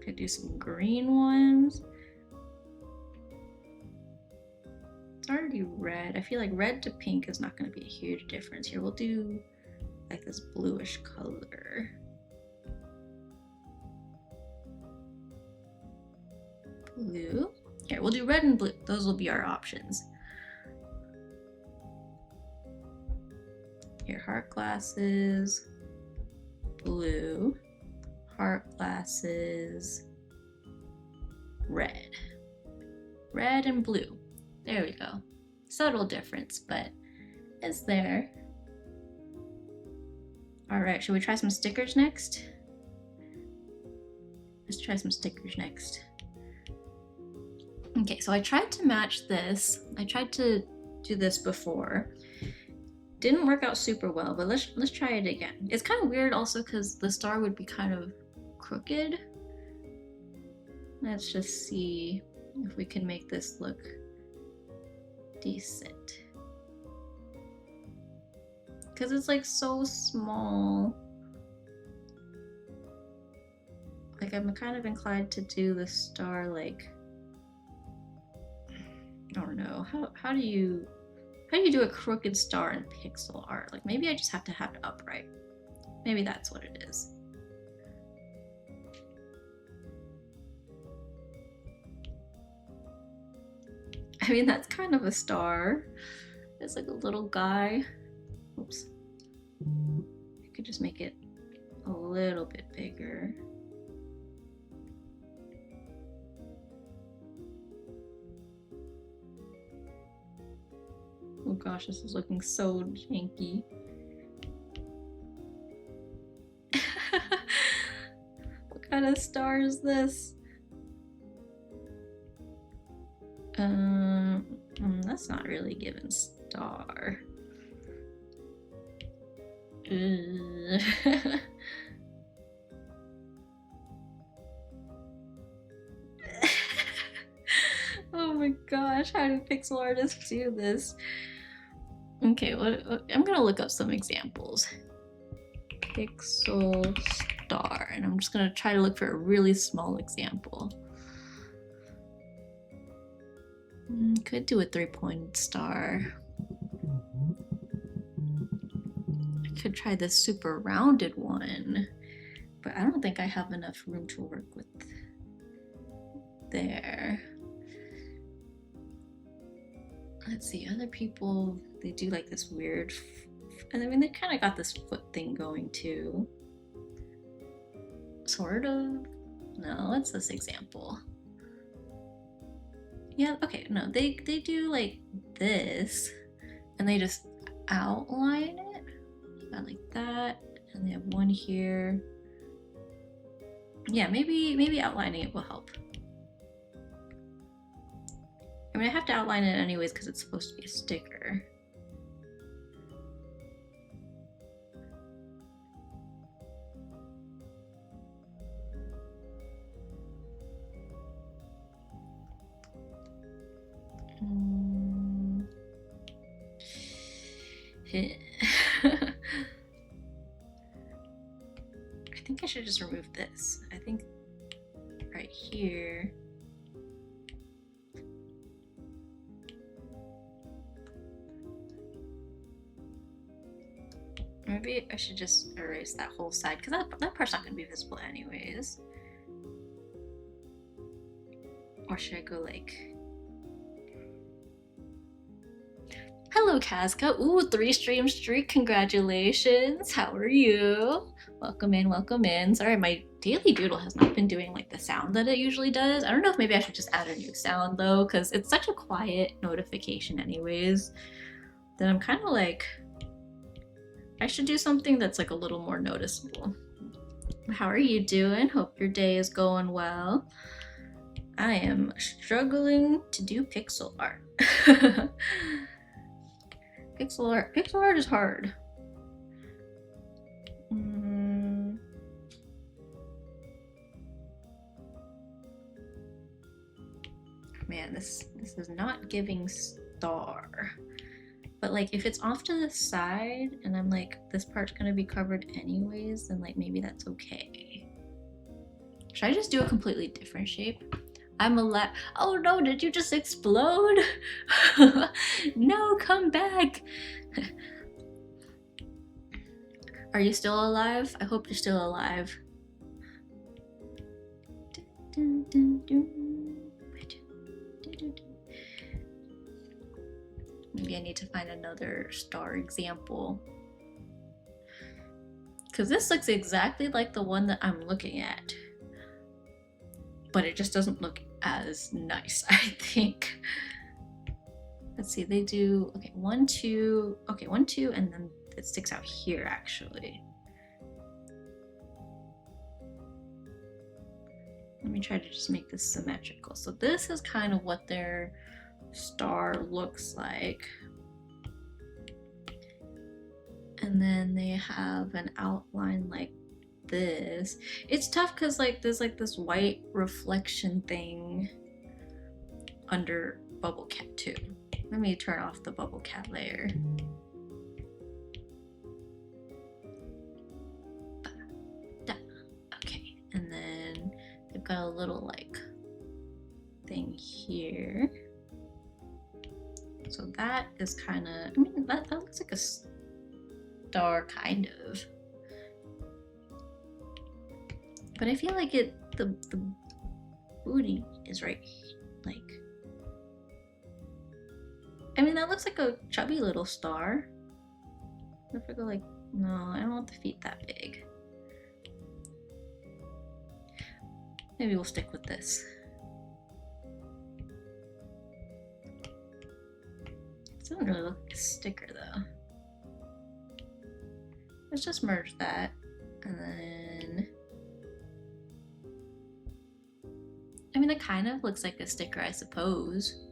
Could do some green ones. It's already red. I feel like red to pink is not going to be a huge difference here. We'll do like this bluish color. Blue. Here, we'll do red and blue. Those will be our options. Here, heart glasses, blue, heart glasses, red. Red and blue. There we go. Subtle difference, but it's there. All right, should we try some stickers next? Let's try some stickers next. Okay, so I tried to match this. I tried to do this before. Didn't work out super well, but let's try it again. It's kind of weird also because the star would be kind of crooked. Let's just see if we can make this look decent. Because it's like so small. Like I'm kind of inclined to do the star like, I don't know, how do you do a crooked star in pixel art? Like maybe I just have to have it upright. Maybe that's what it is. I mean, that's kind of a star. It's like a little guy. Oops. I could just make it a little bit bigger. Oh gosh, this is looking so janky. What kind of star is this? That's not really given star. Oh my gosh, how do pixel artists do this? Okay, I'm gonna look up some examples. Pixel star, and I'm just gonna try to look for a really small example. Could do a 3-pointed star. I could try this super rounded one, but I don't think I have enough room to work with there. Let's see, other people, they do like this weird, and I mean, they kind of got this foot thing going too. Sort of. No, what's this example? Yeah, okay, no, they do like this, and they just outline it. Like that, and they have one here. Yeah, maybe outlining it will help. I mean, I have to outline it anyways because it's supposed to be a sticker. I think I should just remove this. I think right here. maybe I should just erase that whole side because that part's not gonna be visible anyways. Or should I go like... Hello, Casca. Ooh, 3-stream streak. Congratulations. How are you? Welcome in, welcome in. Sorry, my daily doodle has not been doing like the sound that it usually does. I don't know if maybe I should just add a new sound though, because it's such a quiet notification anyways, that I'm kind of like, I should do something that's like a little more noticeable. How are you doing? Hope your day is going well. I am struggling to do pixel art. Pixel art is hard. Man, this is not giving star. But like if it's off to the side and I'm like, this part's gonna be covered anyways, then like maybe that's okay. Should I just do a completely different shape? I'm alive. Oh no, did you just explode? No, come back. Are you still alive? I hope you're still alive. Maybe I need to find another star example. Because this looks exactly like the one that I'm looking at. But it just doesn't look as nice, I think. Let's see, they do, okay, 1, 2, okay, 1, 2, and then it sticks out here actually. Let me try to just make this symmetrical. So this is kind of what their star looks like. And then they have an outline like this. It's tough because like there's like this white reflection thing under bubble cat too. Let me turn off the bubble cat layer. Okay, and then they've got a little like thing here. So that is kind of, I mean, that looks like a star kind of. But I feel like the booty is right, like, I mean, that looks like a chubby little star. If I go like, no, I don't want the feet that big. Maybe we'll stick with this. It doesn't really look like a sticker though. Let's just merge that, and then, I mean, it kind of looks like a sticker, I suppose.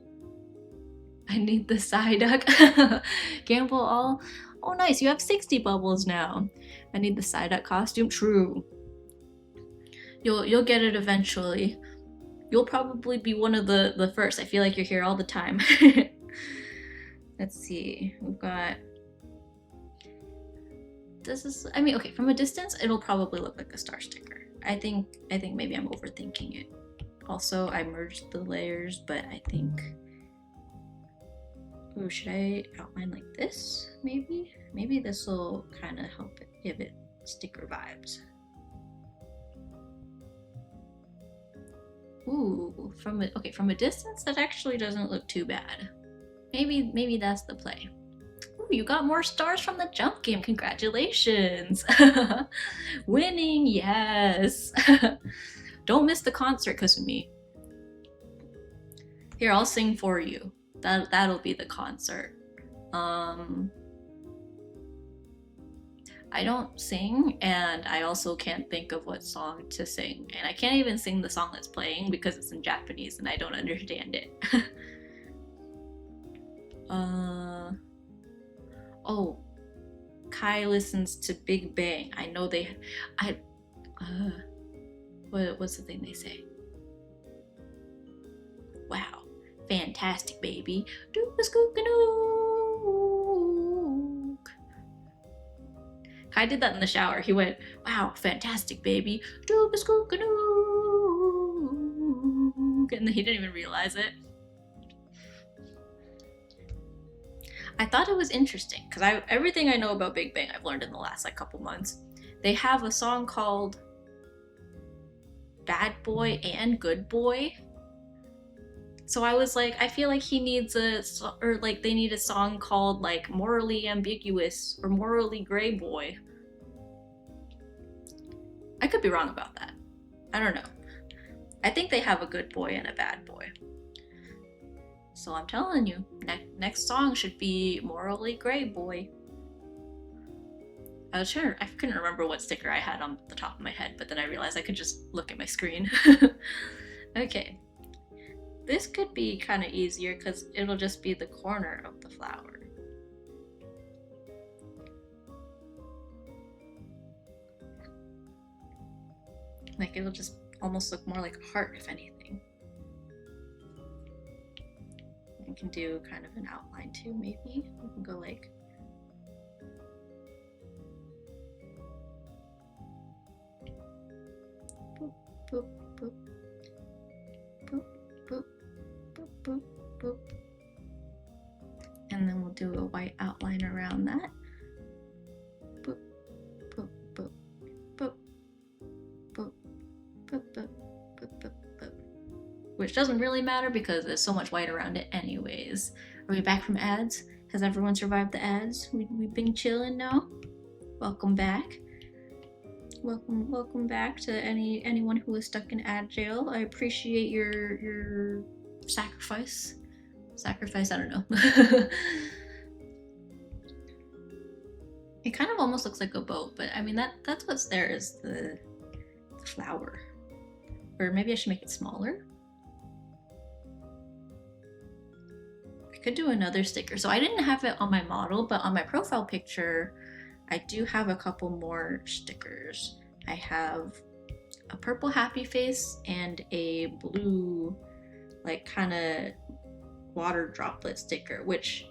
I need the Psyduck. Gamble all. Oh, nice. You have 60 bubbles now. I need the Psyduck costume. True. You'll get it eventually. You'll probably be one of the first. I feel like you're here all the time. Let's see. We've got. This is. I mean, okay. From a distance, it'll probably look like a star sticker. I think maybe I'm overthinking it. Also, I merged the layers, but I think. Ooh, should I outline like this, maybe? Maybe this will kind of help it give it sticker vibes. Ooh, from a distance, that actually doesn't look too bad. Maybe that's the play. Ooh, you got more stars from the jump game. Congratulations. Winning, yes. Don't miss the concert because of me. Here, I'll sing for you. That'll be the concert. I don't sing, and I also can't think of what song to sing. And I can't even sing the song that's playing because it's in Japanese and I don't understand it. Oh, Kai listens to Big Bang. I know what's the thing they say? Wow. Fantastic, baby. Doop-a-skook-a-nook. Kai did that in the shower. He went, wow, fantastic, baby. Doop-a-skook-a-nook. And he didn't even realize it. I thought it was interesting because everything I know about Big Bang I've learned in the last like couple months. They have a song called Bad Boy and Good Boy. So I was like, I feel like he needs or like they need a song called like Morally Ambiguous or Morally Gray Boy. I could be wrong about that. I don't know. I think they have a good boy and a bad boy. So I'm telling you, next song should be Morally Gray Boy. I couldn't remember what sticker I had on the top of my head, but then I realized I could just look at my screen. Okay. This could be kind of easier because it'll just be the corner of the flower. Like it'll just almost look more like a heart, if anything. I can do kind of an outline too, maybe. We can go like boop, boop, boop, boop, boop, boop, boop, boop. And then we'll do a white outline around that. Boop, boop, boop, boop, boop, boop, boop, boop, boop, boop. Which doesn't really matter because there's so much white around it anyways. Are we back from ads? Has everyone survived the ads? We've been chilling now? Welcome back. Welcome back to anyone who is stuck in ad jail. I appreciate your sacrifice. Sacrifice, I don't know. It kind of almost looks like a boat, but I mean that's what's there is the flower. Or maybe I should make it smaller. I could do another sticker. So I didn't have it on my model, but on my profile picture, I do have a couple more stickers. I have a purple happy face and a blue, like kind of water droplet sticker, which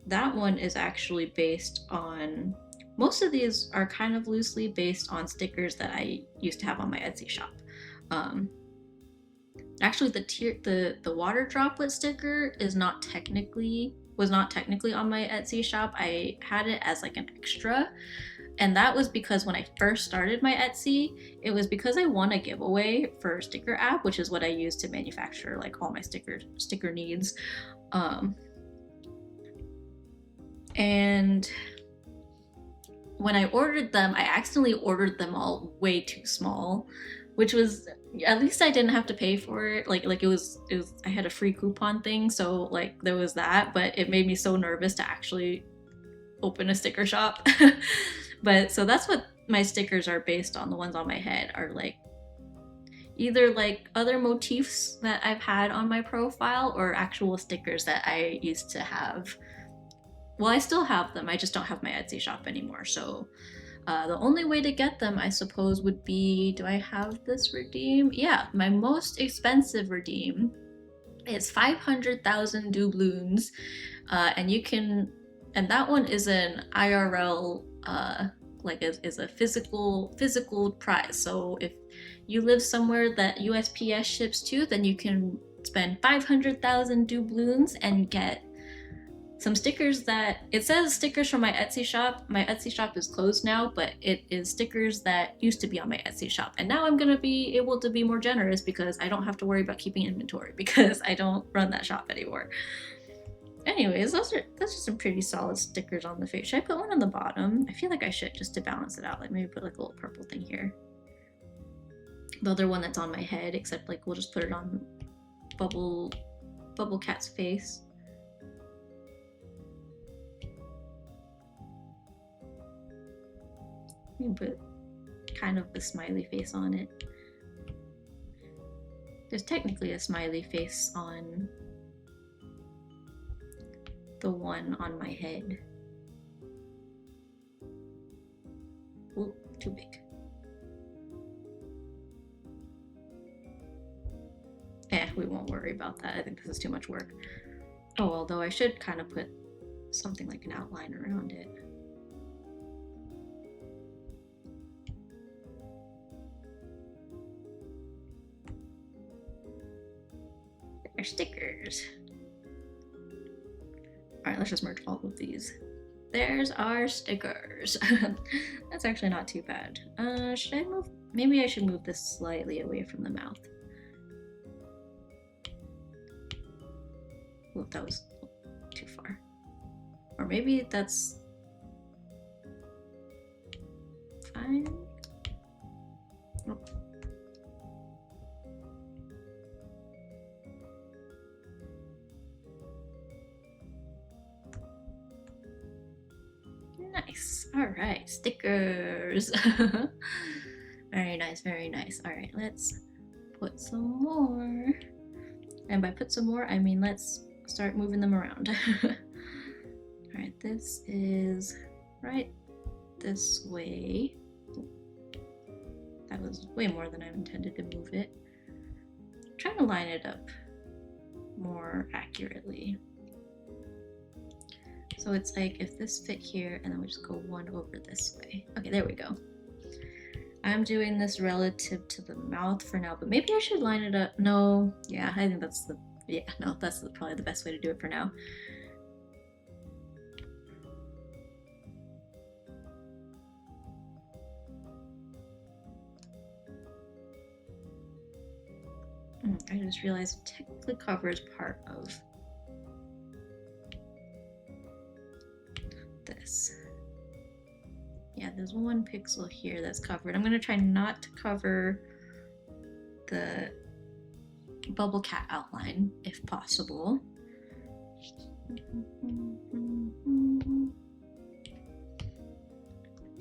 that one is actually based on, most of these are kind of loosely based on stickers that I used to have on my Etsy shop. Actually, the water droplet sticker was not technically on my Etsy shop. I had it as like an extra, and that was because when I first started my Etsy, it was because I won a giveaway for Sticker App, which is what I use to manufacture like all my sticker needs. And when I ordered them, I accidentally ordered them all way too small, which was, at least I didn't have to pay for it. Like it was I had a free coupon thing, so like there was that, but it made me so nervous to actually open a sticker shop. But so that's what my stickers are based on. The ones on my head are like either like other motifs that I've had on my profile or actual stickers that I used to have. Well, I still have them, I just don't have my Etsy shop anymore. So the only way to get them, I suppose, would be, do I have this redeem? Yeah, my most expensive redeem is 500,000 doubloons, and you can, and that one is an IRL, like is a physical prize. So if you live somewhere that USPS ships to, then you can spend 500,000 doubloons and get some stickers that, it says stickers from my Etsy shop. My Etsy shop is closed now, but it is stickers that used to be on my Etsy shop. And now I'm gonna be able to be more generous because I don't have to worry about keeping inventory because I don't run that shop anymore. Anyways, that's just some pretty solid stickers on the face. Should I put one on the bottom? I feel like I should, just to balance it out. Like maybe put like a little purple thing here. The other one that's on my head, except like we'll just put it on Bubble Cat's face. You can put kind of the smiley face on it. There's technically a smiley face on the one on my head. Ooh, too big. We won't worry about that. I think this is too much work. Oh, although I should kind of put something like an outline around it. Our stickers. right, let's just merge all of these. There's our stickers. That's actually not too bad. Should I move? Maybe I should move this slightly away from the mouth. Oh, that was too far. Or maybe that's fine. Oh. Nice. All right, stickers. Very nice, very nice. All right, let's put some more. And by put some more, I mean let's start moving them around. All right, this is right this way. That was way more than I intended to move it. I'm trying to line it up more accurately. So it's like if this fit here, and then we just go one over this way. Okay, there we go. I'm doing this relative to the mouth for now, but maybe I should line it up. No, yeah, I think that's the, yeah, no, that's probably the best way to do it for now. I just realized it technically covers part of this. Yeah, there's 1 pixel here that's covered. I'm gonna try not to cover the bubble cat outline if possible.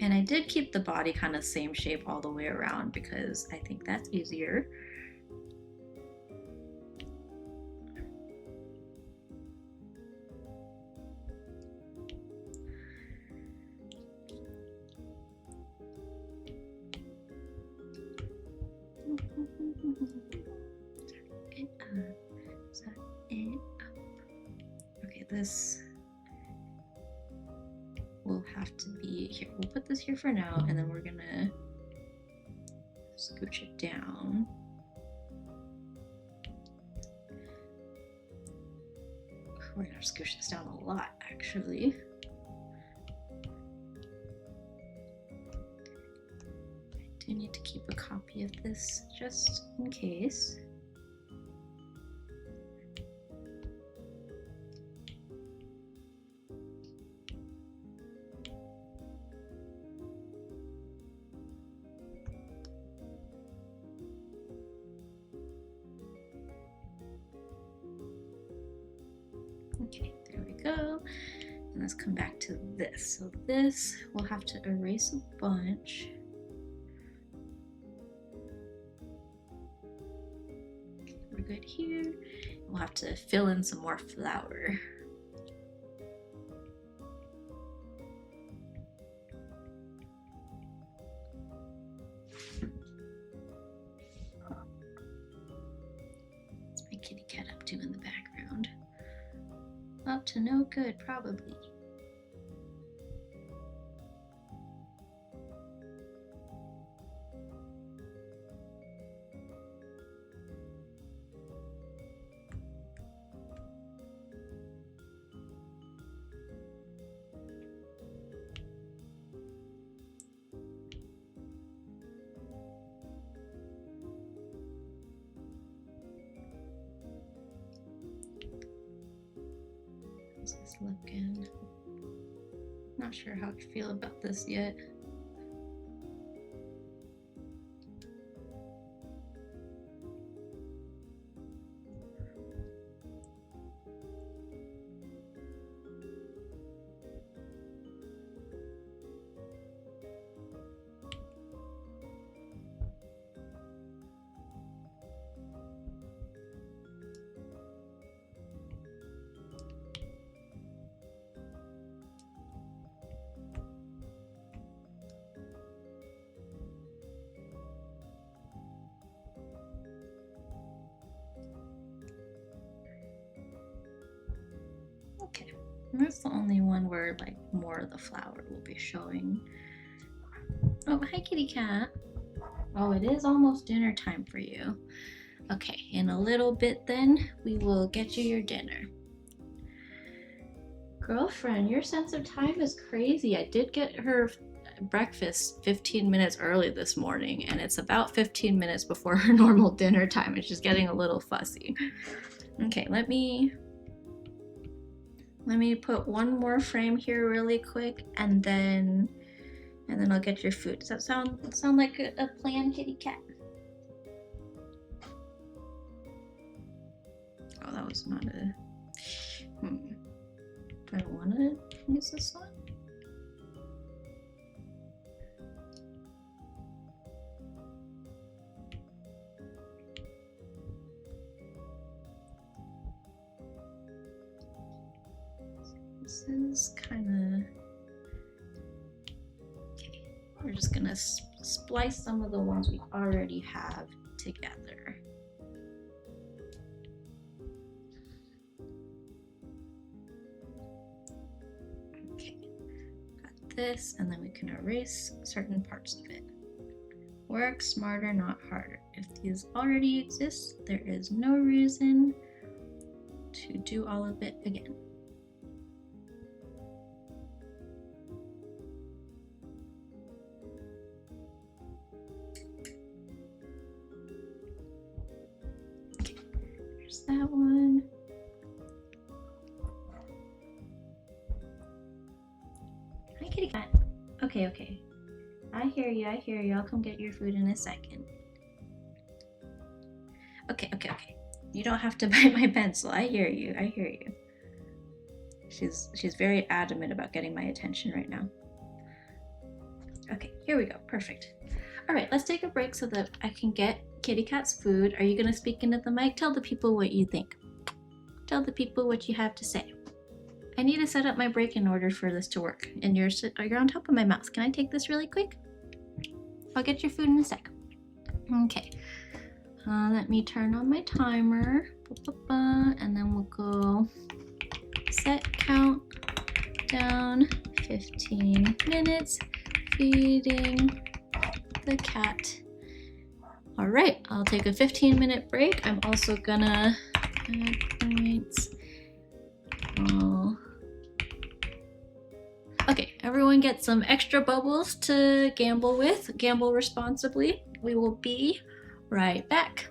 And I did keep the body kind of same shape all the way around because I think that's easier. Okay, this will have to be here. We'll put this here for now, and then we're gonna scooch it down. We're gonna scooch this down a lot, actually. I do need to keep a copy of this just in case. Okay, there we go. And let's come back to this. So this, we'll have to erase a bunch. We're good here. We'll have to fill in some more flour. What's my kitty cat up to in the background? Up to no good, probably. How's this looking? Not sure how I feel about this yet. Okay, and that's the only one where like more of the flour will be showing. Oh, hi kitty cat. Oh, it is almost dinner time for you. Okay, in a little bit then we will get you your dinner. Girlfriend, your sense of time is crazy. I did get her breakfast 15 minutes early this morning, and it's about 15 minutes before her normal dinner time, and she's getting a little fussy. Okay, let me put one more frame here really quick, and then I'll get your food. Does that sound like a plan, kitty cat? Oh, that was not a... Do I want to use this one? This is kind of... Okay, we're just gonna splice some of the ones we already have together. Okay, got this, and then we can erase certain parts of it. Work smarter, not harder. If these already exist, there is no reason to do all of it again. Okay, there's that one. Hi, kitty cat. Okay. I hear you. I'll come get your food in a second. Okay. You don't have to bite my pencil. I hear you. She's very adamant about getting my attention right now. Okay, here we go. Perfect. All right, let's take a break so that I can get kitty cat's food. Are you gonna speak into the mic? Tell the people what you think. Tell the people what you have to say. I need to set up my break in order for this to work. And you're on top of my mouth. Can I take this really quick? I'll get your food in a sec. Okay. Let me turn on my timer. And then we'll go set count down 15 minutes feeding the cat. All right, I'll take a 15-minute break. I'm also gonna add points. Okay, everyone get some extra bubbles to gamble with. Gamble responsibly. We will be right back.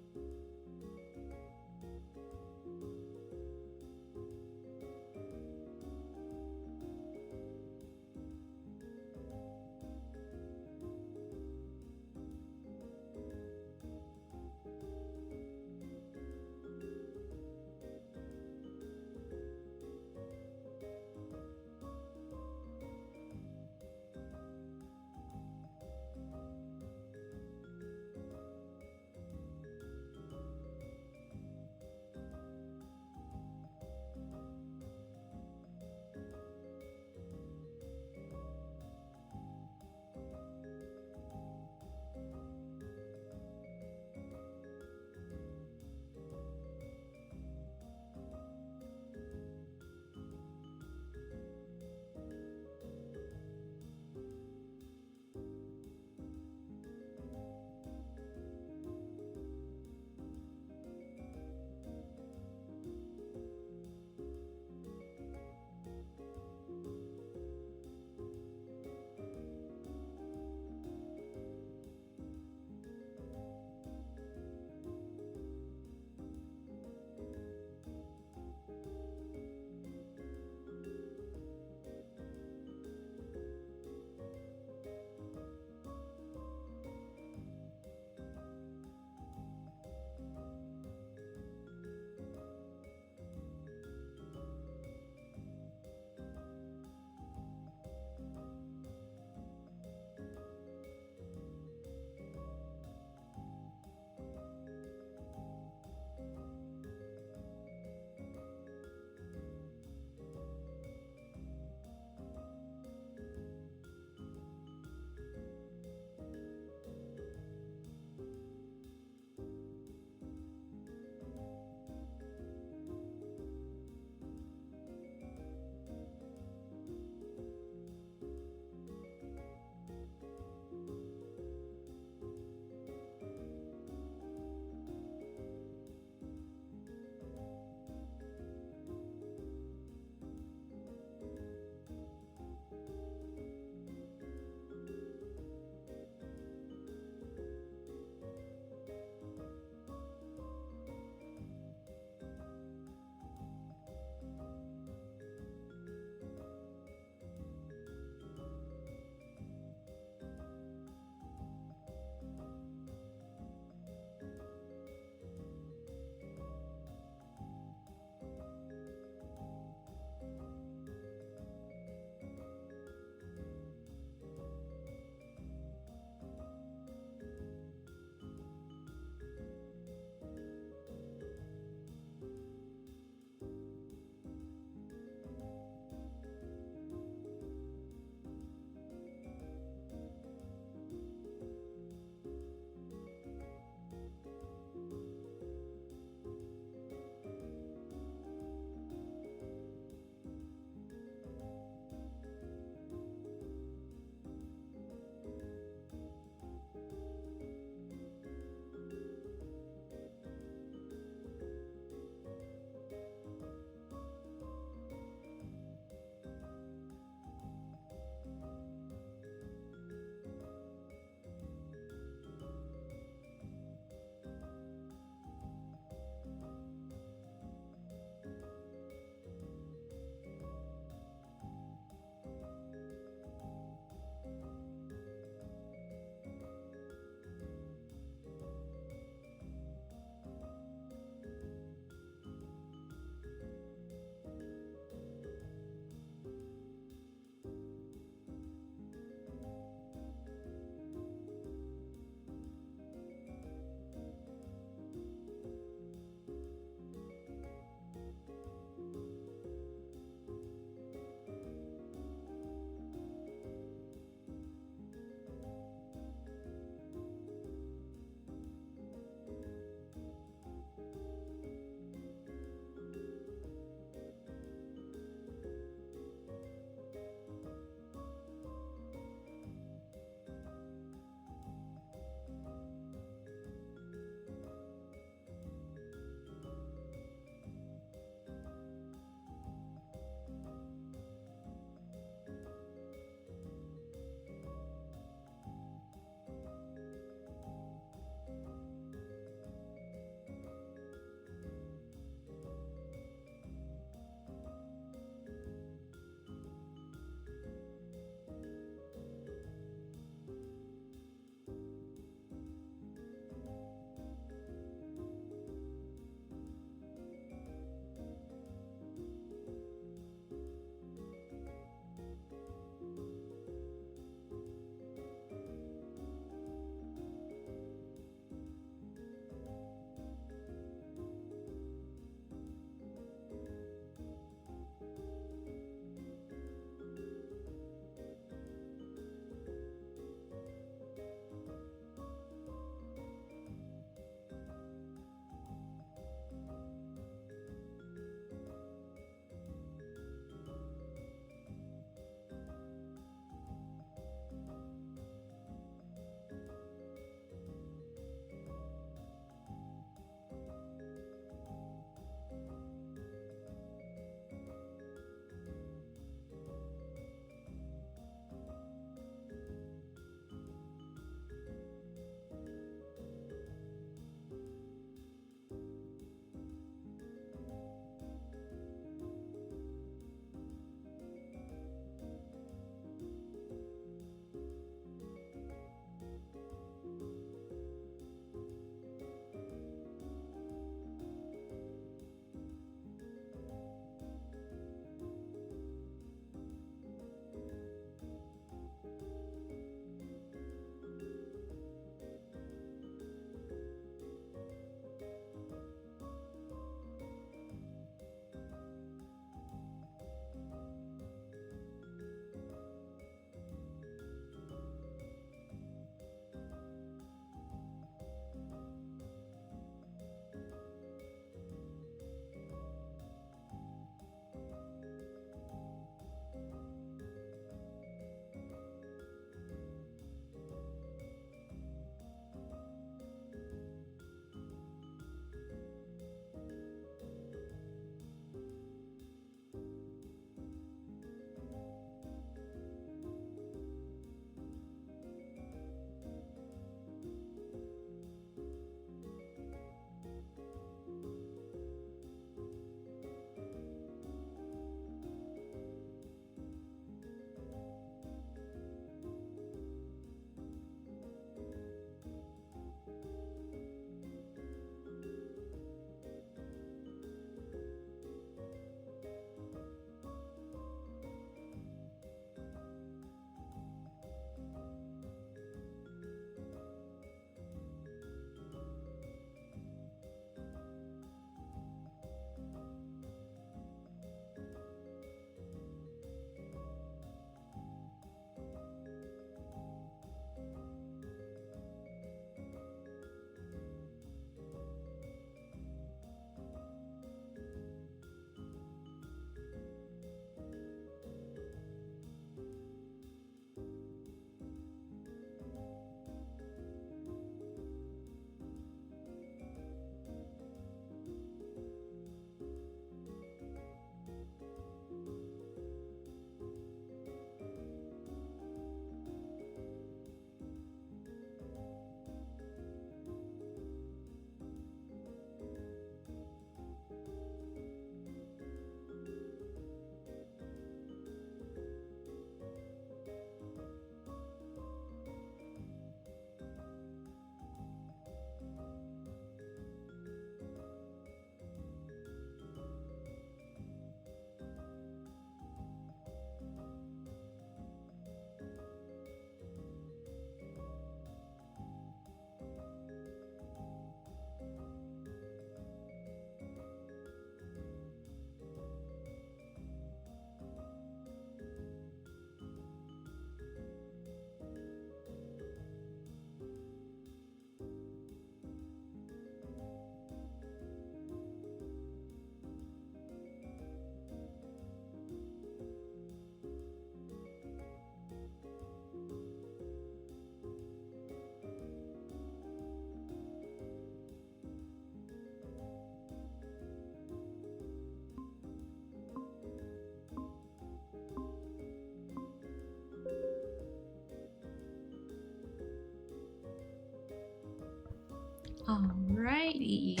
Alrighty.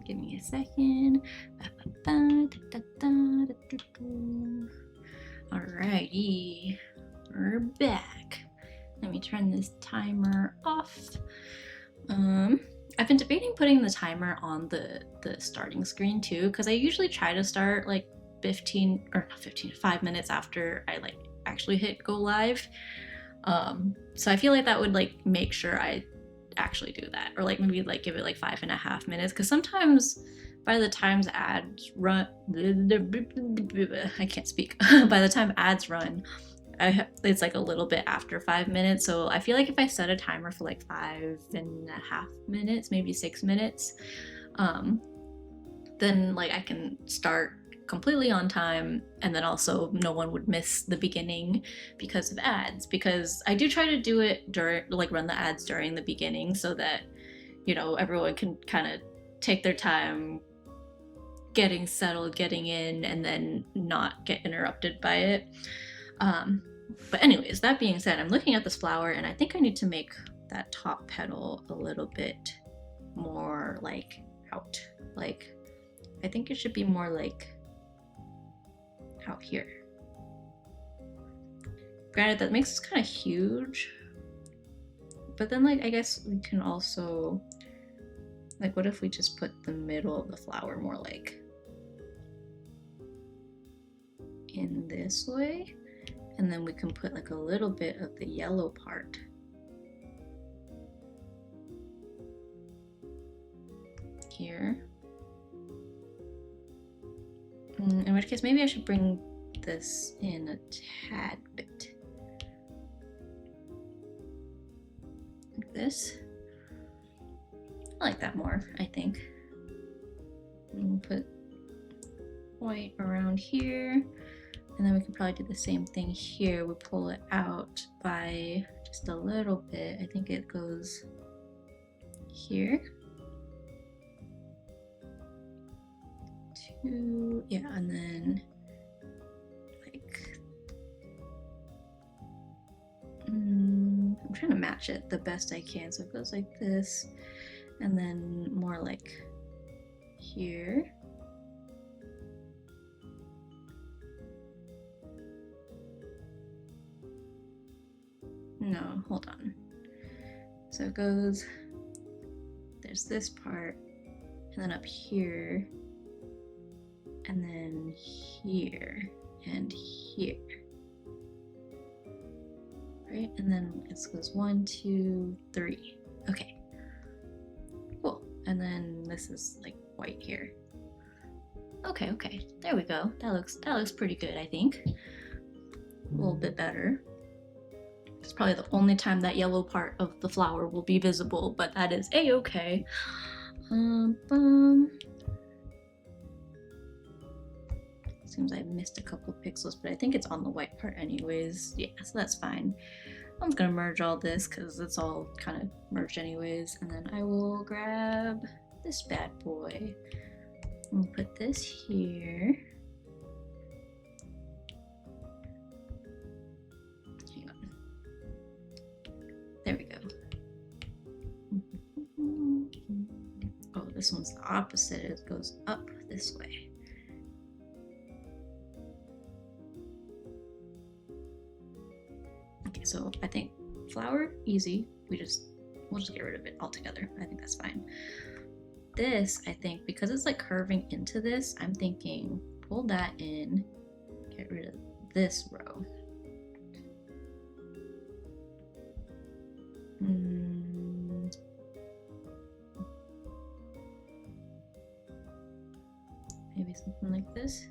Give me a second. Alrighty. We're back. Let me turn this timer off. I've been debating putting the timer on the starting screen too, because I usually try to start like 5 minutes after I like actually hit go live. So I feel like that would like make sure I actually do that, or like maybe like give it like 5.5 minutes, because sometimes by the time ads run, I can't speak. By the time ads run, it's like a little bit after 5 minutes. So I feel like if I set a timer for like 5.5 minutes, maybe 6 minutes, then like I can start completely on time, and then also no one would miss the beginning because of ads, because I do try to do it during, like run the ads during the beginning, so that, you know, everyone can kind of take their time getting settled, getting in, and then not get interrupted by it. But anyways, that being said, I'm looking at this flower and I think I need to make that top petal a little bit more like out. Like, I think it should be more like out here. Granted, that makes it kind of huge, but then like I guess we can also, like, what if we just put the middle of the flower more like in this way, and then we can put like a little bit of the yellow part here. In which case, maybe I should bring this in a tad bit. Like this. I like that more, I think. And we'll put white around here. And then we can probably do the same thing here. We pull it out by just a little bit. I think it goes here. Yeah, and then like I'm trying to match it the best I can, so it goes like this, and then more like here. No, hold on. So it goes, there's this part, and then up here, and then here, and here. Right? And then it goes 1, 2, 3. Okay. Cool. And then this is like white here. Okay, okay. There we go. That looks pretty good, I think. A little bit better. It's probably the only time that yellow part of the flower will be visible, but that is a-okay. Seems I missed a couple pixels, but I think it's on the white part anyways. Yeah, so that's fine. I'm just gonna merge all this because it's all kind of merged anyways, and then I will grab this bad boy and put this here. Hang on. There we go. Oh, this one's the opposite. It goes up this way. Okay, so I think flower, easy. We'll just get rid of it altogether. I think that's fine. This, I think, because it's like curving into this, I'm thinking pull that in, get rid of this row. Maybe something like this.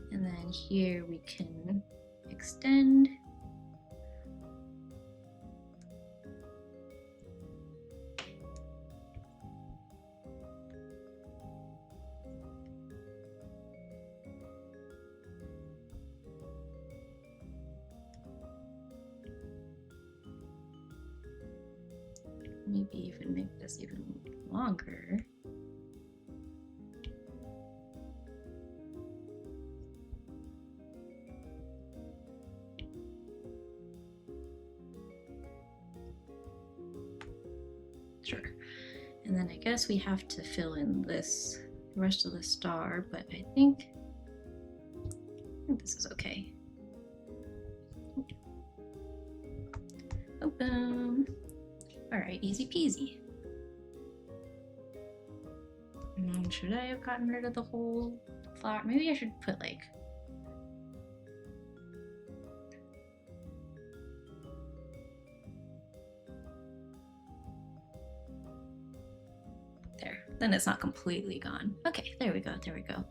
And then here we can extend. Maybe even make this even longer. then I guess we have to fill in the rest of the star, but I think this is okay. Oh, boom. All right, easy peasy. Should I have gotten rid of the whole flower? Maybe I should put like... There, then it's not completely gone. Okay, there we go, there we go.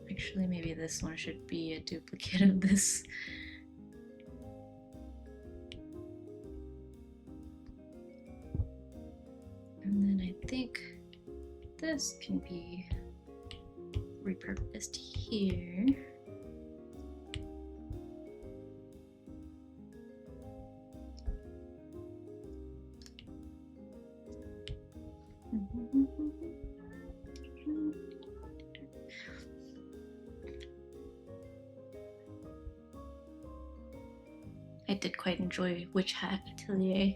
Actually, maybe this one should be a duplicate of this. And then I think this can be repurposed here. I did quite enjoy Witch Hat Atelier.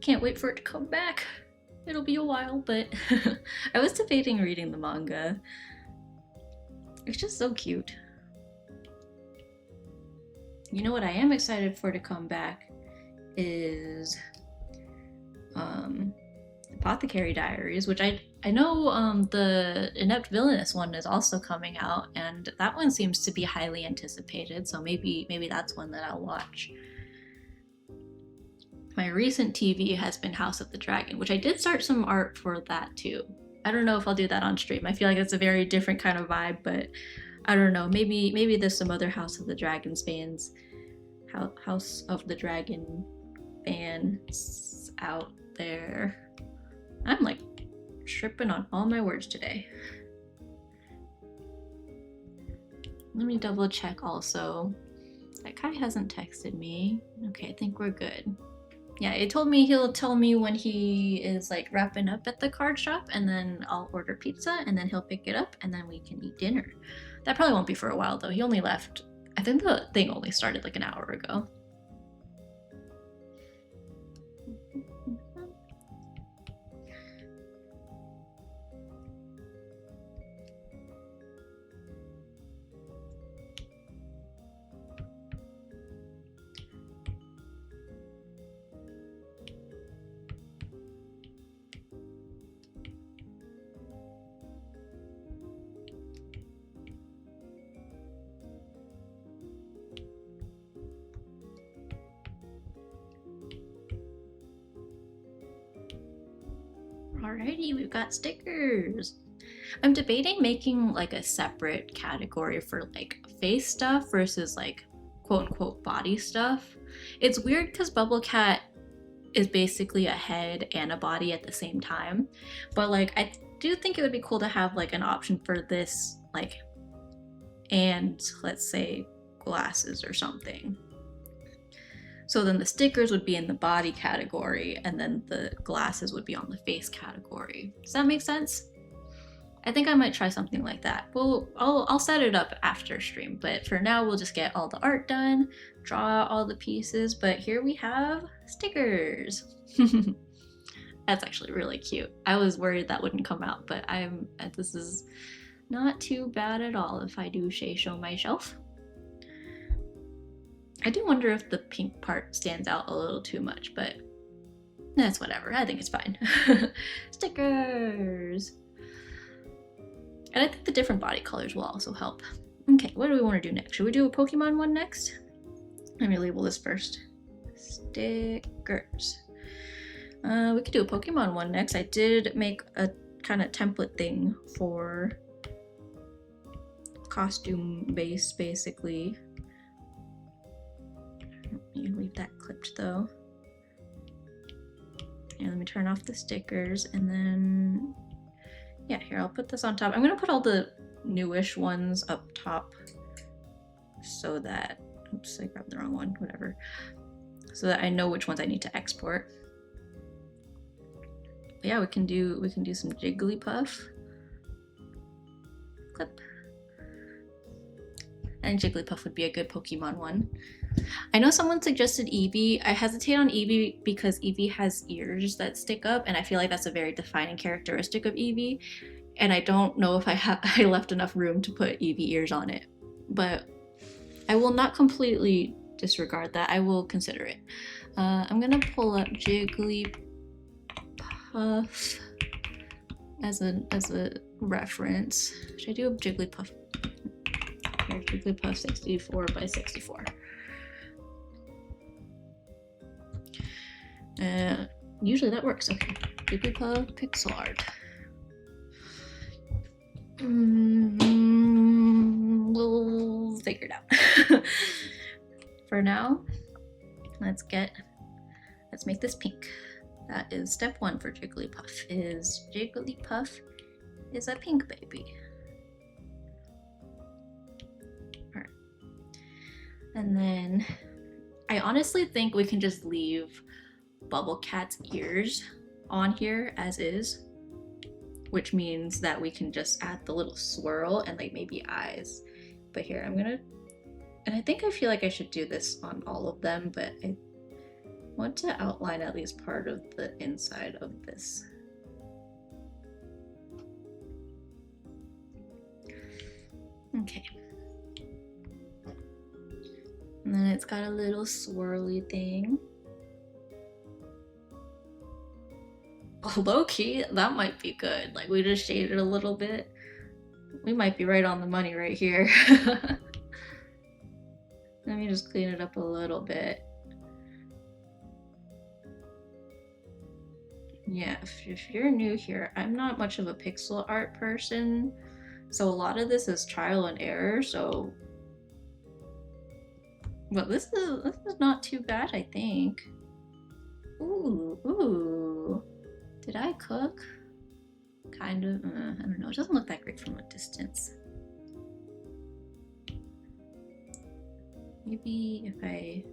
Can't wait for it to come back. It'll be a while, but I was debating reading the manga. It's just so cute. You know what I am excited for to come back is Apothecary Diaries, which I know the Inept Villainous one is also coming out, and that one seems to be highly anticipated, so maybe that's one that I'll watch. My recent TV has been House of the Dragon, which I did start some art for that too. I don't know if I'll do that on stream. I feel like it's a very different kind of vibe, but I don't know. Maybe there's some other House of the Dragons fans, House of the Dragon fans out there. I'm like tripping on all my words today. Let me double check also. That Kai hasn't texted me. Okay, I think we're good. Yeah, it told me he'll tell me when he is like wrapping up at the card shop, and then I'll order pizza, and then he'll pick it up, and then we can eat dinner. That probably won't be for a while though. He only left, I think the thing only started like an hour ago. Alrighty, we've got stickers. I'm debating making like a separate category for like face stuff versus like quote unquote body stuff. It's weird because Bubble Cat is basically a head and a body at the same time, but like I do think it would be cool to have like an option for this, like, and let's say glasses or something. So then the stickers would be in the body category, and then the glasses would be on the face category. Does that make sense? I think I might try something like that. Well, I'll set it up after stream, but for now we'll just get all the art done, draw all the pieces, but here we have stickers. That's actually really cute. I was worried that wouldn't come out, but this is not too bad at all if I do say so myself. I do wonder if the pink part stands out a little too much, but that's whatever. I think it's fine. Stickers! And I think the different body colors will also help. Okay, what do we want to do next? Should we do a Pokemon one next? Let me label this first. Stickers. We could do a Pokemon one next. I did make a kind of template thing for costume base, basically. You can leave that clipped though. And let me turn off the stickers, and then yeah, here, I'll put this on top. I'm gonna put all the newish ones up top so that, oops, I grabbed the wrong one, whatever. So that I know which ones I need to export. yeah, we can do some Jigglypuff. Clip. And Jigglypuff would be a good Pokemon one. I know someone suggested Eevee. I hesitate on Eevee because Eevee has ears that stick up, and I feel like that's a very defining characteristic of Eevee. And I don't know if I left enough room to put Eevee ears on it. But I will not completely disregard that. I will consider it. I'm gonna pull up Jigglypuff as a reference. Should I do a Jigglypuff? Jigglypuff 64 by 64. Usually that works. Okay, Jigglypuff pixel art. We'll figure it out. For now, let's make this pink. That is step 1 for Jigglypuff. Jigglypuff is a pink baby. Alright. And then I honestly think we can just leave Bubble Cat's ears on here as is, which means that we can just add the little swirl and like maybe eyes. But here and I think I feel like I should do this on all of them, but I want to outline at least part of the inside of this. Okay. And then it's got a little swirly thing. Oh, low-key, that might be good. Like, we just shaded a little bit. We might be right on the money right here. Let me just clean it up a little bit. Yeah, if you're new here, I'm not much of a pixel art person, so a lot of this is trial and error, so... But this is not too bad, I think. Ooh. Did I cook? Kind of. I don't know. It doesn't look that great from a distance. Maybe if I...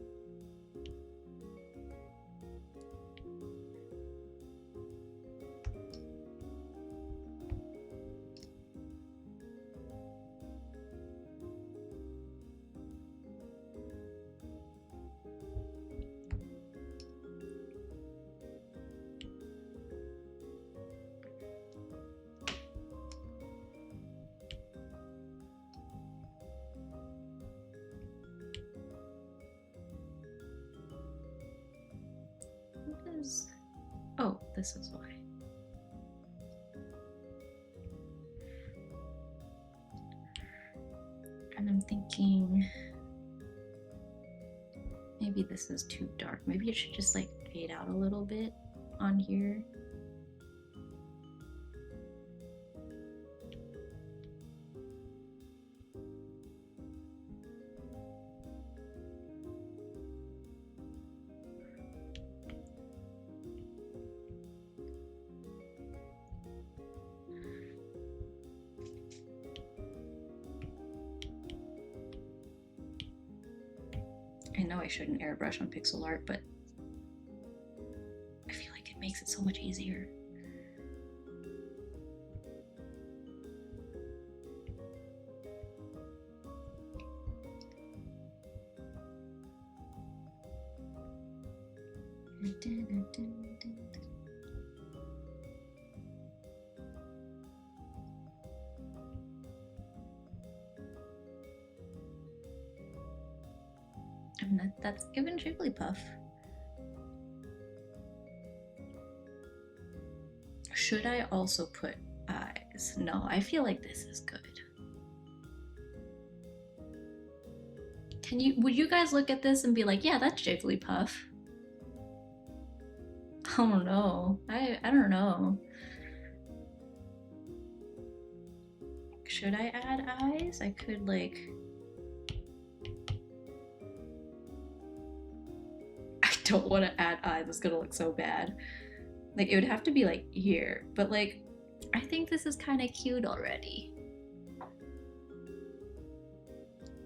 Oh, this is why. And I'm thinking maybe this is too dark. Maybe it should just like fade out a little bit on here. I know I shouldn't airbrush on pixel art, but I feel like it makes it so much easier. And that's given Jigglypuff. Should I also put eyes? No, I feel like this is good. Would you guys look at this and be like, yeah, that's Jigglypuff? I don't know. I don't know. Should I add eyes? I could like... I don't want to add eyes. It's gonna look so bad. Like, it would have to be like here, but like, I think this is kind of cute already.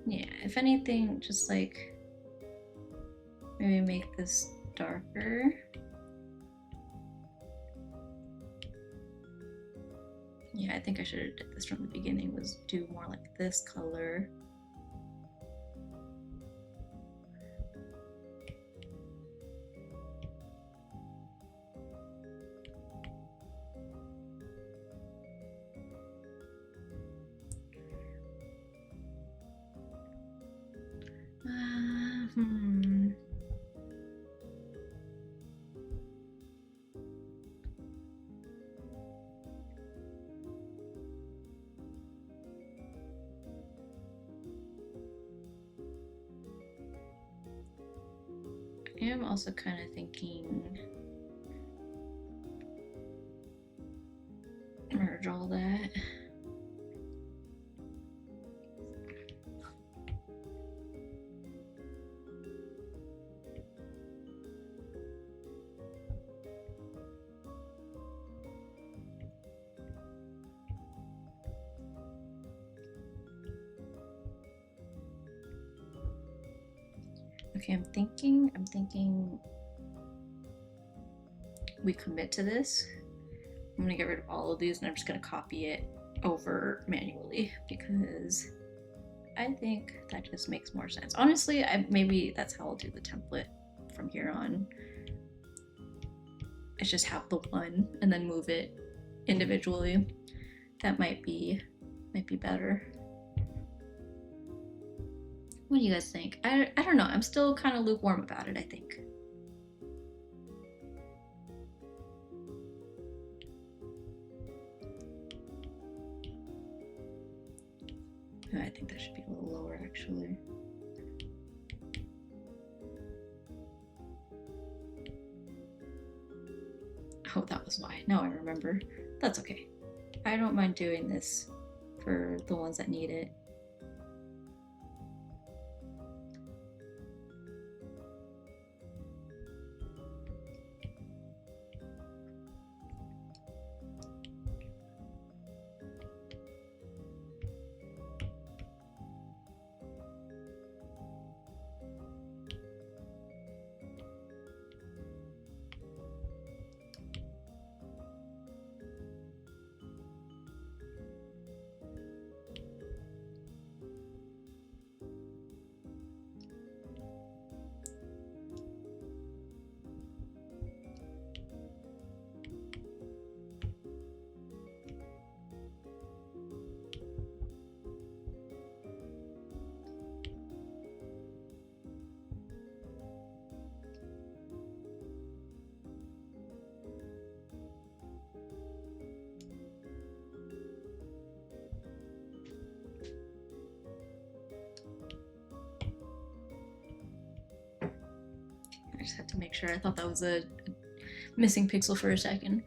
Yeah, if anything, just like maybe make this darker. Yeah, I think I should have did this from the beginning, was do more like this color. I am also kind of thinking merge all that. Okay, I'm thinking we commit to this. I'm gonna get rid of all of these and I'm just gonna copy it over manually because I think that just makes more sense. Honestly, maybe that's how I'll do the template from here on. It's just have the one and then move it individually. That might be better. What do you guys think? I don't know. I'm still kind of lukewarm about it, I think. I think that should be a little lower, actually. Oh, that was why. Now I remember. That's okay. I don't mind doing this for the ones that need it. I just had to make sure. I thought that was a missing pixel for a second.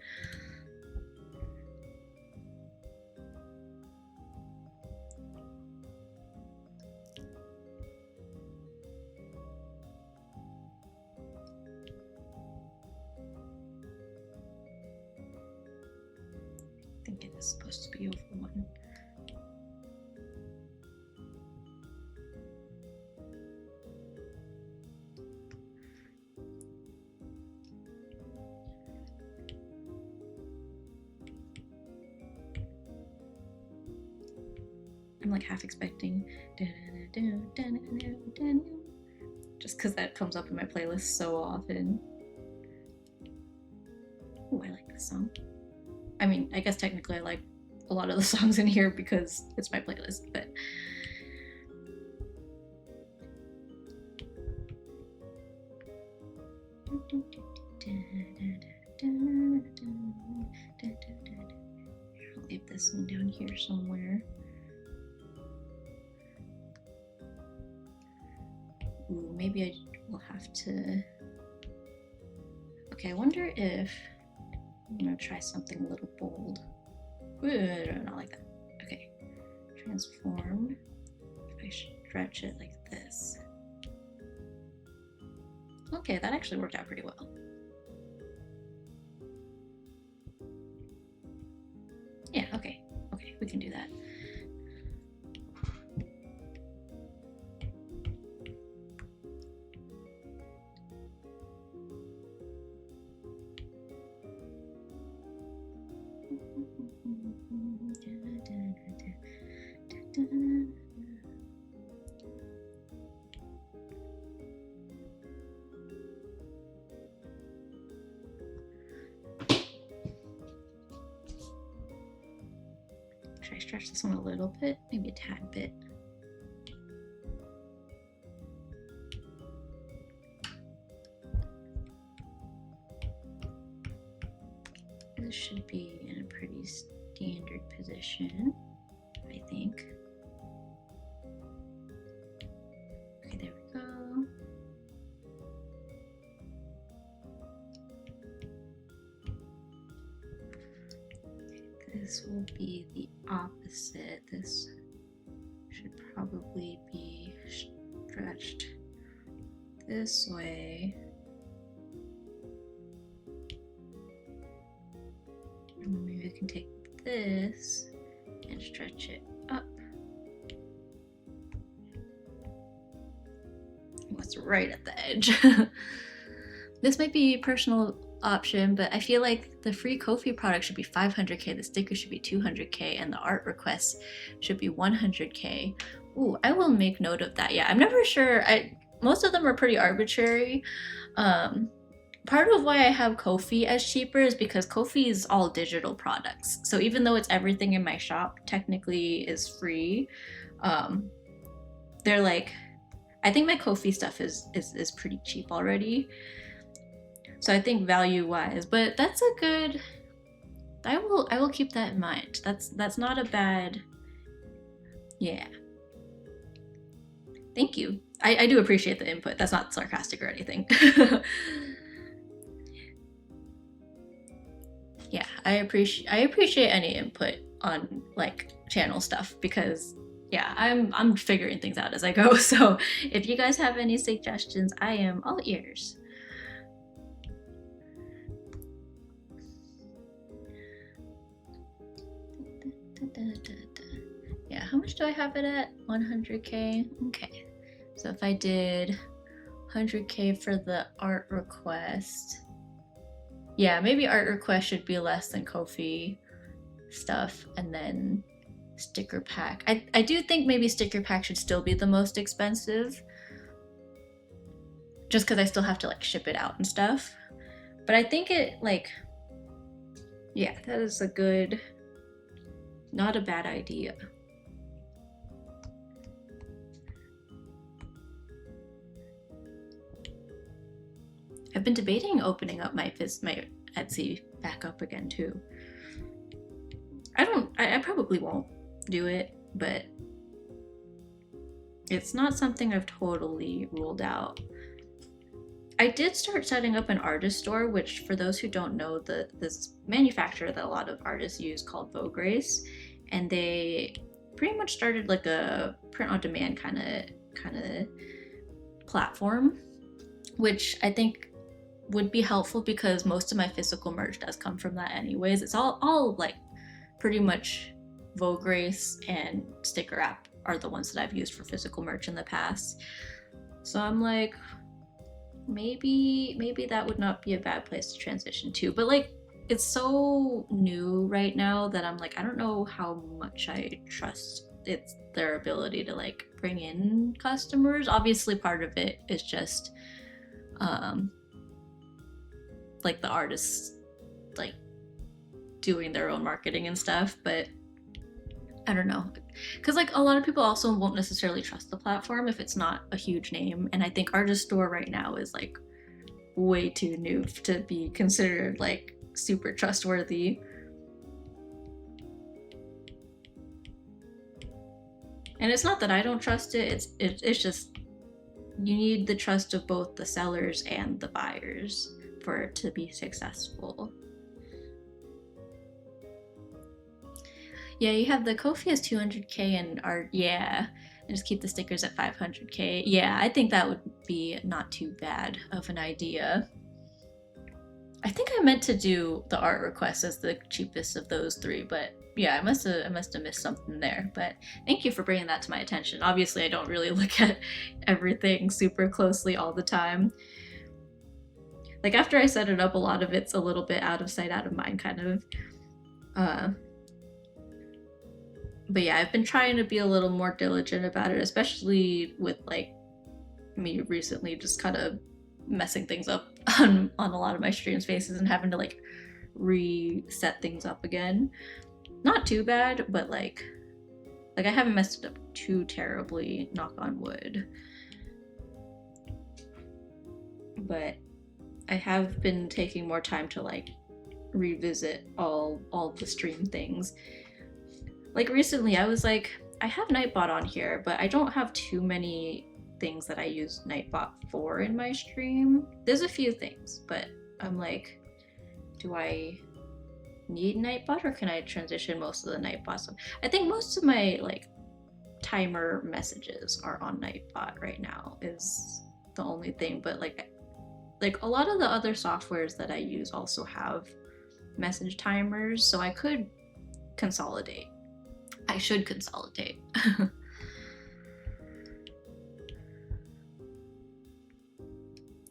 I think it is supposed to be over one. I'm like half expecting just because that comes up in my playlist so often. Oh, I like this song. I mean, I guess technically I like a lot of the songs in here because it's my playlist, but I'll leave this one down here somewhere. Ooh, maybe I will have to. Okay, I wonder if I'm gonna try something a little bold. Ooh, not like that. Okay, transform. If I stretch it like this. Okay, that actually worked out pretty well. Yeah, okay, we can do that. I stretch this one a little bit? Maybe a tad bit. This should be in a pretty standard position, I think. Okay, there we go. This will be the opposite. This should probably be stretched this way. And maybe I can take this and stretch it up. What's right at the edge? This might be a personal option, but I feel like the free Ko-fi product should be 500k, the sticker should be 200k, and the art requests should be 100k. Ooh, I will make note of that. Yeah, I'm never sure. Most of them are pretty arbitrary. Part of why I have Ko-fi as cheaper is because Ko-fi is all digital products. So even though it's everything in my shop technically is free, they're like, I think my Ko-fi stuff is pretty cheap already. So I think value-wise, but that's a good. I will keep that in mind. That's not a bad. Yeah. Thank you. I do appreciate the input. That's not sarcastic or anything. Yeah, I appreciate any input on like channel stuff because yeah, I'm figuring things out as I go. So if you guys have any suggestions, I am all ears. Yeah, how much do I have it at? 100k? Okay. So if I did 100k for the art request, yeah, maybe art request should be less than Ko-fi stuff, and then sticker pack. I do think maybe sticker pack should still be the most expensive, just because I still have to like ship it out and stuff. But I think it like, yeah, that is a good, not a bad idea. I've been debating opening up my Etsy back up again too. I probably won't do it, but it's not something I've totally ruled out. I did start setting up an artist store, which for those who don't know, this manufacturer that a lot of artists use called Vograce, and they pretty much started like a print on demand kind of platform, which I think would be helpful because most of my physical merch does come from that anyways. It's all like pretty much Vograce and Sticker App are the ones that I've used for physical merch in the past. So I'm like, maybe that would not be a bad place to transition to. But like, it's so new right now that I'm like, I don't know how much I trust their ability to like bring in customers. Obviously part of it is just like the artists like doing their own marketing and stuff, but I don't know, because like a lot of people also won't necessarily trust the platform if it's not a huge name, and I think Artist Store right now is like way too new to be considered like super trustworthy. And it's not that I don't trust it, it's just you need the trust of both the sellers and the buyers for it to be successful. Yeah, you have the Ko-fi as 200k and art, yeah, and just keep the stickers at 500k. Yeah, I think that would be not too bad of an idea. I think I meant to do the art request as the cheapest of those three, but yeah, I must have missed something there. But thank you for bringing that to my attention. Obviously, I don't really look at everything super closely all the time. Like after I set it up, a lot of it's a little bit out of sight, out of mind kind of. But yeah, I've been trying to be a little more diligent about it, especially with like me recently just kind of messing things up on a lot of my stream spaces and having to like reset things up again. not too bad, but like I haven't messed it up too terribly, knock on wood. But I have been taking more time to like revisit all the stream things. Like recently I was like, I have Nightbot on here, but I don't have too many things that I use Nightbot for in my stream. There's a few things, but I'm like, do I need Nightbot or can I transition most of the Nightbot stuff? I think most of my like timer messages are on Nightbot right now is the only thing, but like a lot of the other softwares that I use also have message timers, so I could consolidate. I should consolidate.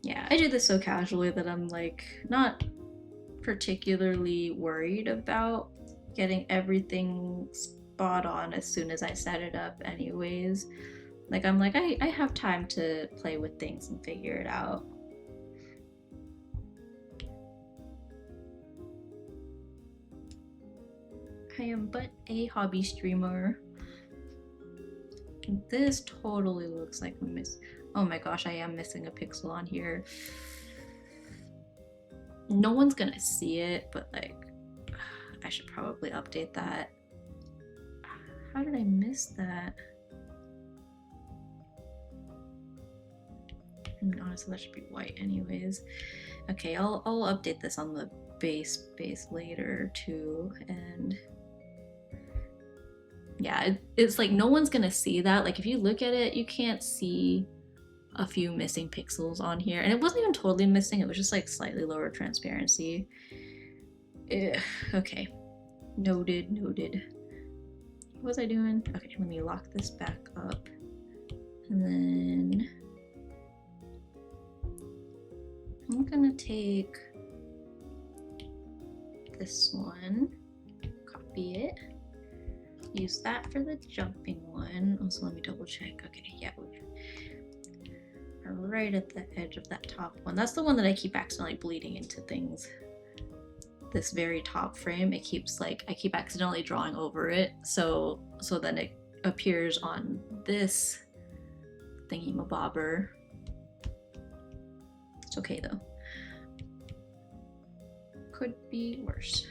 Yeah, I do this so casually that I'm like not particularly worried about getting everything spot on as soon as I set it up anyways. Like I'm like, I have time to play with things and figure it out. I am but a hobby streamer. This totally looks like a oh my gosh, I am missing a pixel on here. No one's gonna see it, but like I should probably update that. How did I miss that? I mean, honestly, that should be white anyways. Okay, I'll update this on the base later too, and yeah, it's like no one's gonna see that. Like if you look at it, you can't see a few missing pixels on here, and it wasn't even totally missing, it was just like slightly lower transparency. Ugh, okay, noted. What was I doing? Okay, let me lock this back up, and then I'm gonna take this one, copy it, use that for the jumping one. Also, let me double check. Okay, yeah, we're right at the edge of that top one. That's the one that I keep accidentally bleeding into things. This very top frame, it keeps like, I keep accidentally drawing over it, so then it appears on this thingy-mabobber. It's okay though. Could be worse.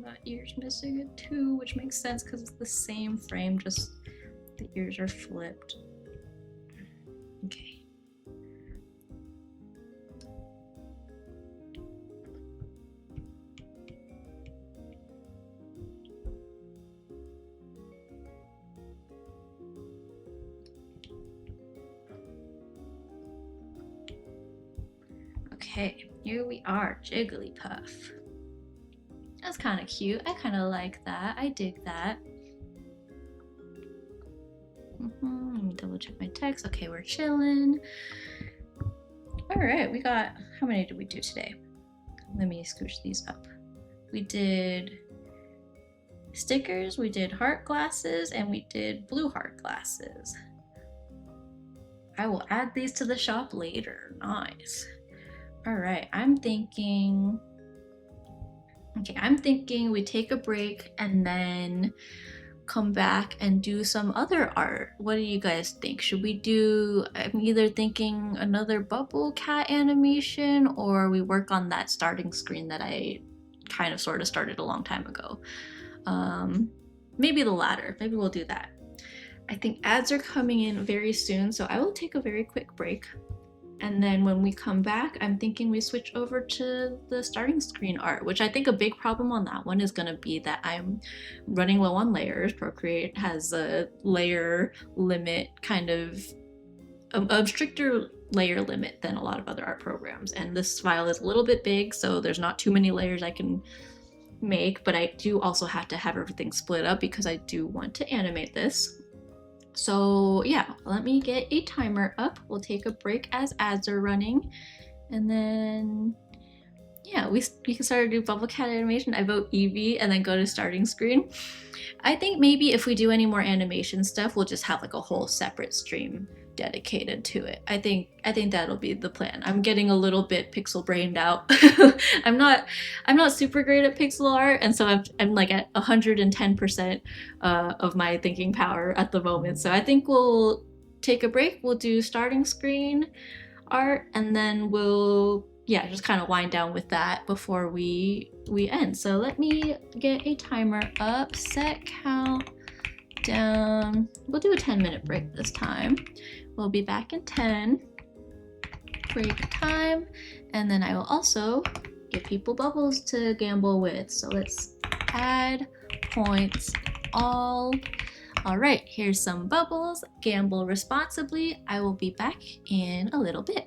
That ear's missing it too, which makes sense because it's the same frame, just the ears are flipped. Okay. Okay, here we are, Jigglypuff. That's kind of cute. I kind of like that. I dig that. Let me double check my text. Okay, we're chilling. All right, we got, how many did we do today? Let me scooch these up. We did stickers, we did heart glasses, and we did blue heart glasses. I will add these to the shop later. Nice. All right, I'm thinking we take a break and then come back and do some other art. What do you guys think? Should we do, I'm either thinking another bubble cat animation, or we work on that starting screen that I kind of sort of started a long time ago. Maybe the latter. Maybe we'll do that. I think ads are coming in very soon, so I will take a very quick break. And then when we come back, I'm thinking we switch over to the starting screen art, which I think a big problem on that one is going to be that I'm running low on layers. Procreate has a layer limit, kind of a stricter layer limit than a lot of other art programs. And this file is a little bit big, so there's not too many layers I can make, but I do also have to have everything split up because I do want to animate this. So yeah, let me get a timer up. We'll take a break as ads are running, and then yeah, we can start to do bubble cat animation. I vote Eevee and then go to starting screen. I think maybe if we do any more animation stuff, we'll just have like a whole separate stream dedicated to it. I think that'll be the plan. I'm getting a little bit pixel brained out. I'm not super great at pixel art, and so I'm like at 110% of my thinking power at the moment. So I think we'll take a break. We'll do starting screen art, and then we'll just kind of wind down with that before we end. So let me get a timer up, set count down. We'll do a 10-minute break this time. We'll be back in 10. Break time, and then I will also give people bubbles to gamble with. So let's add points all. All right, here's some bubbles. Gamble responsibly. I will be back in a little bit.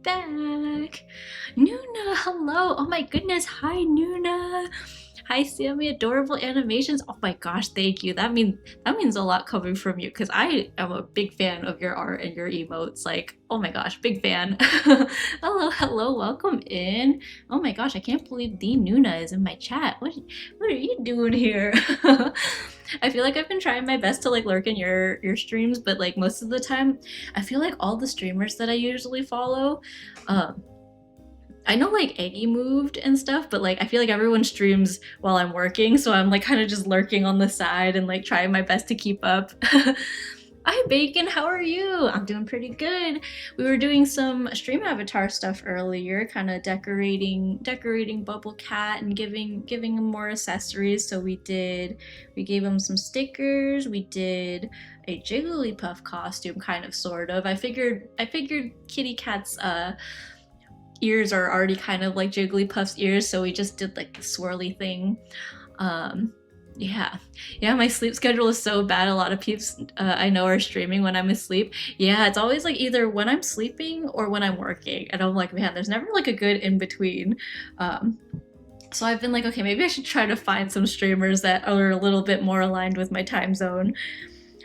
back. Nuna, hello. Oh my goodness. Hi, Nuna. Hi, Sammy. Adorable animations. Oh my gosh, thank you. That means a lot coming from you because I am a big fan of your art and your emotes. Like, oh my gosh, big fan. Hello, hello, welcome in. Oh my gosh, I can't believe the Nuna is in my chat. What are you doing here? I feel like I've been trying my best to like lurk in your streams, but like most of the time, I feel like all the streamers that I usually follow, I know like Eggy moved and stuff, but like I feel like everyone streams while I'm working, so I'm like kind of just lurking on the side and like trying my best to keep up. Hi Bacon, how are you? I'm doing pretty good. We were doing some stream avatar stuff earlier, kind of decorating Bubble Cat and giving him more accessories. So we gave him some stickers. We did a Jigglypuff costume, kind of sort of. I figured Kitty Cat's ears are already kind of like Jigglypuff's ears, so we just did like the swirly thing. Yeah, my sleep schedule is so bad. A lot of peeps I know are streaming when I'm asleep. Yeah, it's always like either when I'm sleeping or when I'm working, and I'm like, man, there's never like a good in between. So I've been like, okay, maybe I should try to find some streamers that are a little bit more aligned with my time zone.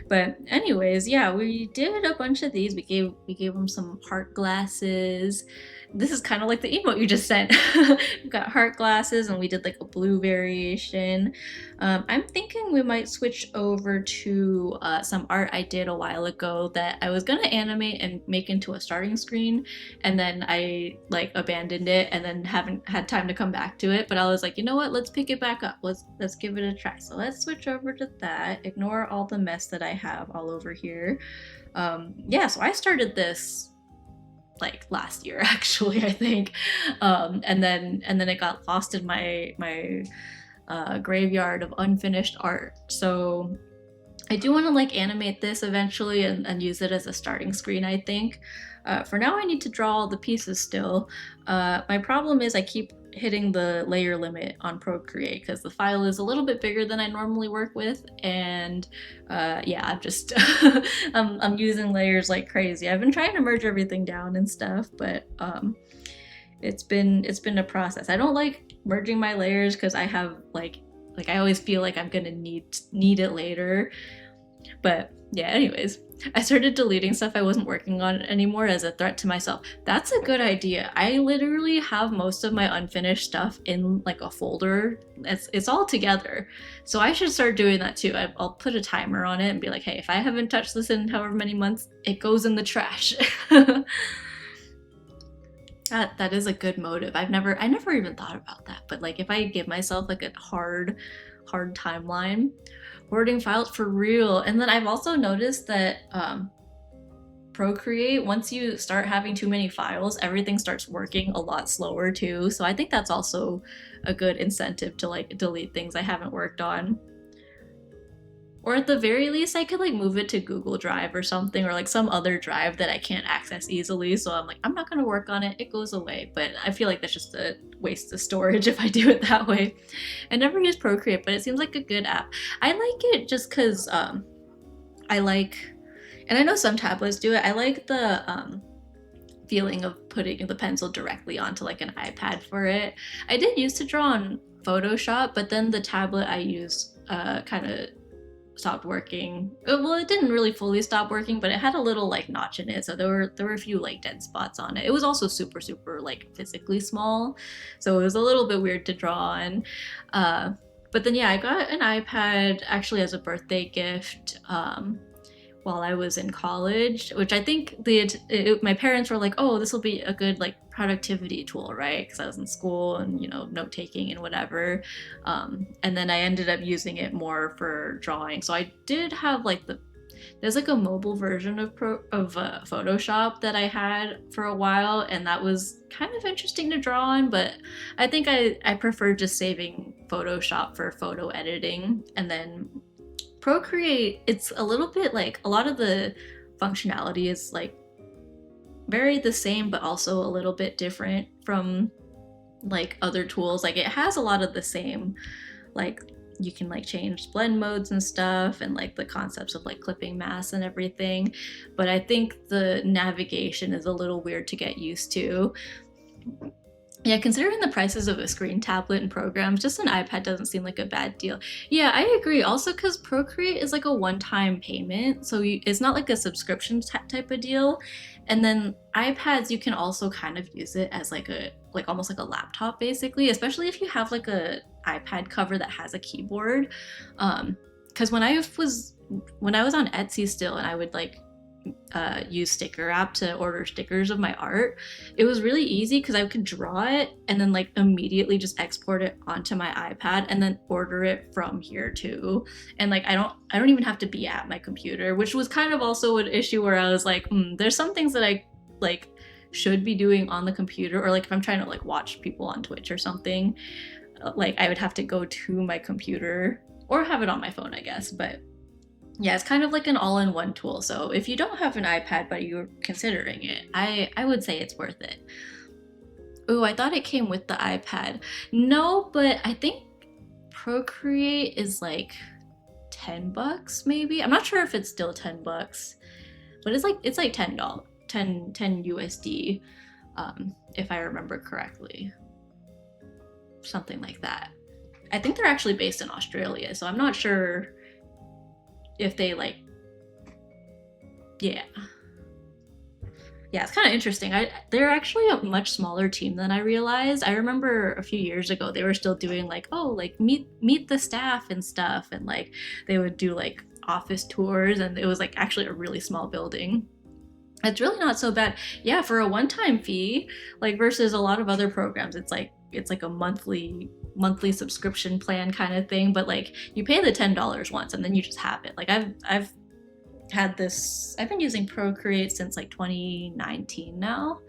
But anyways, yeah, we did a bunch of these. We gave them some heart glasses. This is kind of like the emote you just sent. We've got heart glasses, and we did like a blue variation. I'm thinking we might switch over to some art I did a while ago that I was gonna animate and make into a starting screen, and then I like abandoned it and then haven't had time to come back to it. But I was like, you know what? Let's pick it back up. Let's give it a try. So let's switch over to that. Ignore all the mess that I have all over here. Yeah, so I started this like last year actually, I think, and then it got lost in my graveyard of unfinished art. So I do want to like animate this eventually and use it as a starting screen, I think. For now I need to draw all the pieces still. My problem is I keep hitting the layer limit on Procreate because the file is a little bit bigger than I normally work with, and yeah, I'm just I'm using layers like crazy. I've been trying to merge everything down and stuff, but it's been a process. I don't like merging my layers because I have like I always feel like I'm gonna need it later. But yeah, anyways, I started deleting stuff I wasn't working on anymore as a threat to myself. That's a good idea. I literally have most of my unfinished stuff in like a folder. It's all together. So I should start doing that too. I'll put a timer on it and be like, hey, if I haven't touched this in however many months, it goes in the trash. That is a good motive. I never even thought about that. But like if I give myself like a hard timeline, hoarding files for real. And then I've also noticed that Procreate, once you start having too many files, everything starts working a lot slower too. So I think that's also a good incentive to like delete things I haven't worked on. Or at the very least, I could like move it to Google Drive or something, or like some other drive that I can't access easily. So I'm like, I'm not gonna work on it, it goes away. But I feel like that's just a waste of storage if I do it that way. I never use Procreate, but it seems like a good app. I like it just because I like, and I know some tablets do it, I like the feeling of putting the pencil directly onto like an iPad for it. I did used to draw on Photoshop, but then the tablet I used kind of stopped working. Well, it didn't really fully stop working, but it had a little like notch in it, so there were a few like dead spots on it. It was also super like physically small, so it was a little bit weird to draw on. But then yeah, I got an iPad actually as a birthday gift while I was in college, which I think my parents were like, oh, this will be a good like productivity tool, right? Because I was in school and, you know, note taking and whatever. And then I ended up using it more for drawing. So I did have like there's like a mobile version of Photoshop that I had for a while, and that was kind of interesting to draw on, but I think I prefer just saving Photoshop for photo editing. And then Procreate, it's a little bit like a lot of the functionality is like very the same, but also a little bit different from like other tools. Like it has a lot of the same like you can like change blend modes and stuff, and like the concepts of like clipping masks and everything. But I think the navigation is a little weird to get used to. Yeah, considering the prices of a screen tablet and programs, just an iPad doesn't seem like a bad deal. Yeah, I agree. Also, because Procreate is like a one-time payment, so it's not like a subscription type of deal. And then iPads, you can also kind of use it as like almost like a laptop, basically, especially if you have like a iPad cover that has a keyboard. Because when I was on Etsy still, and I would like use Sticker App to order stickers of my art, it was really easy because I could draw it and then like immediately just export it onto my iPad and then order it from here too. And like I don't even have to be at my computer, which was kind of also an issue where I was like, there's some things that I like should be doing on the computer, or like if I'm trying to like watch people on Twitch or something, like I would have to go to my computer or have it on my phone, I guess. But yeah, it's kind of like an all-in-one tool. So if you don't have an iPad but you're considering it, I would say it's worth it. Ooh, I thought it came with the iPad. No, but I think Procreate is like $10 maybe. I'm not sure if it's still $10, but it's like $10, 10 USD, if I remember correctly. Something like that. I think they're actually based in Australia, so I'm not sure if they like, yeah, it's kind of interesting. They're actually a much smaller team than I realized. I remember a few years ago they were still doing like, oh, like meet the staff and stuff, and like they would do like office tours, and it was like actually a really small building. It's really not so bad. Yeah, for a one-time fee, like versus a lot of other programs, it's like a monthly subscription plan kind of thing, but like you pay the $10 once and then you just have it. Like I've been using Procreate since like 2019 now.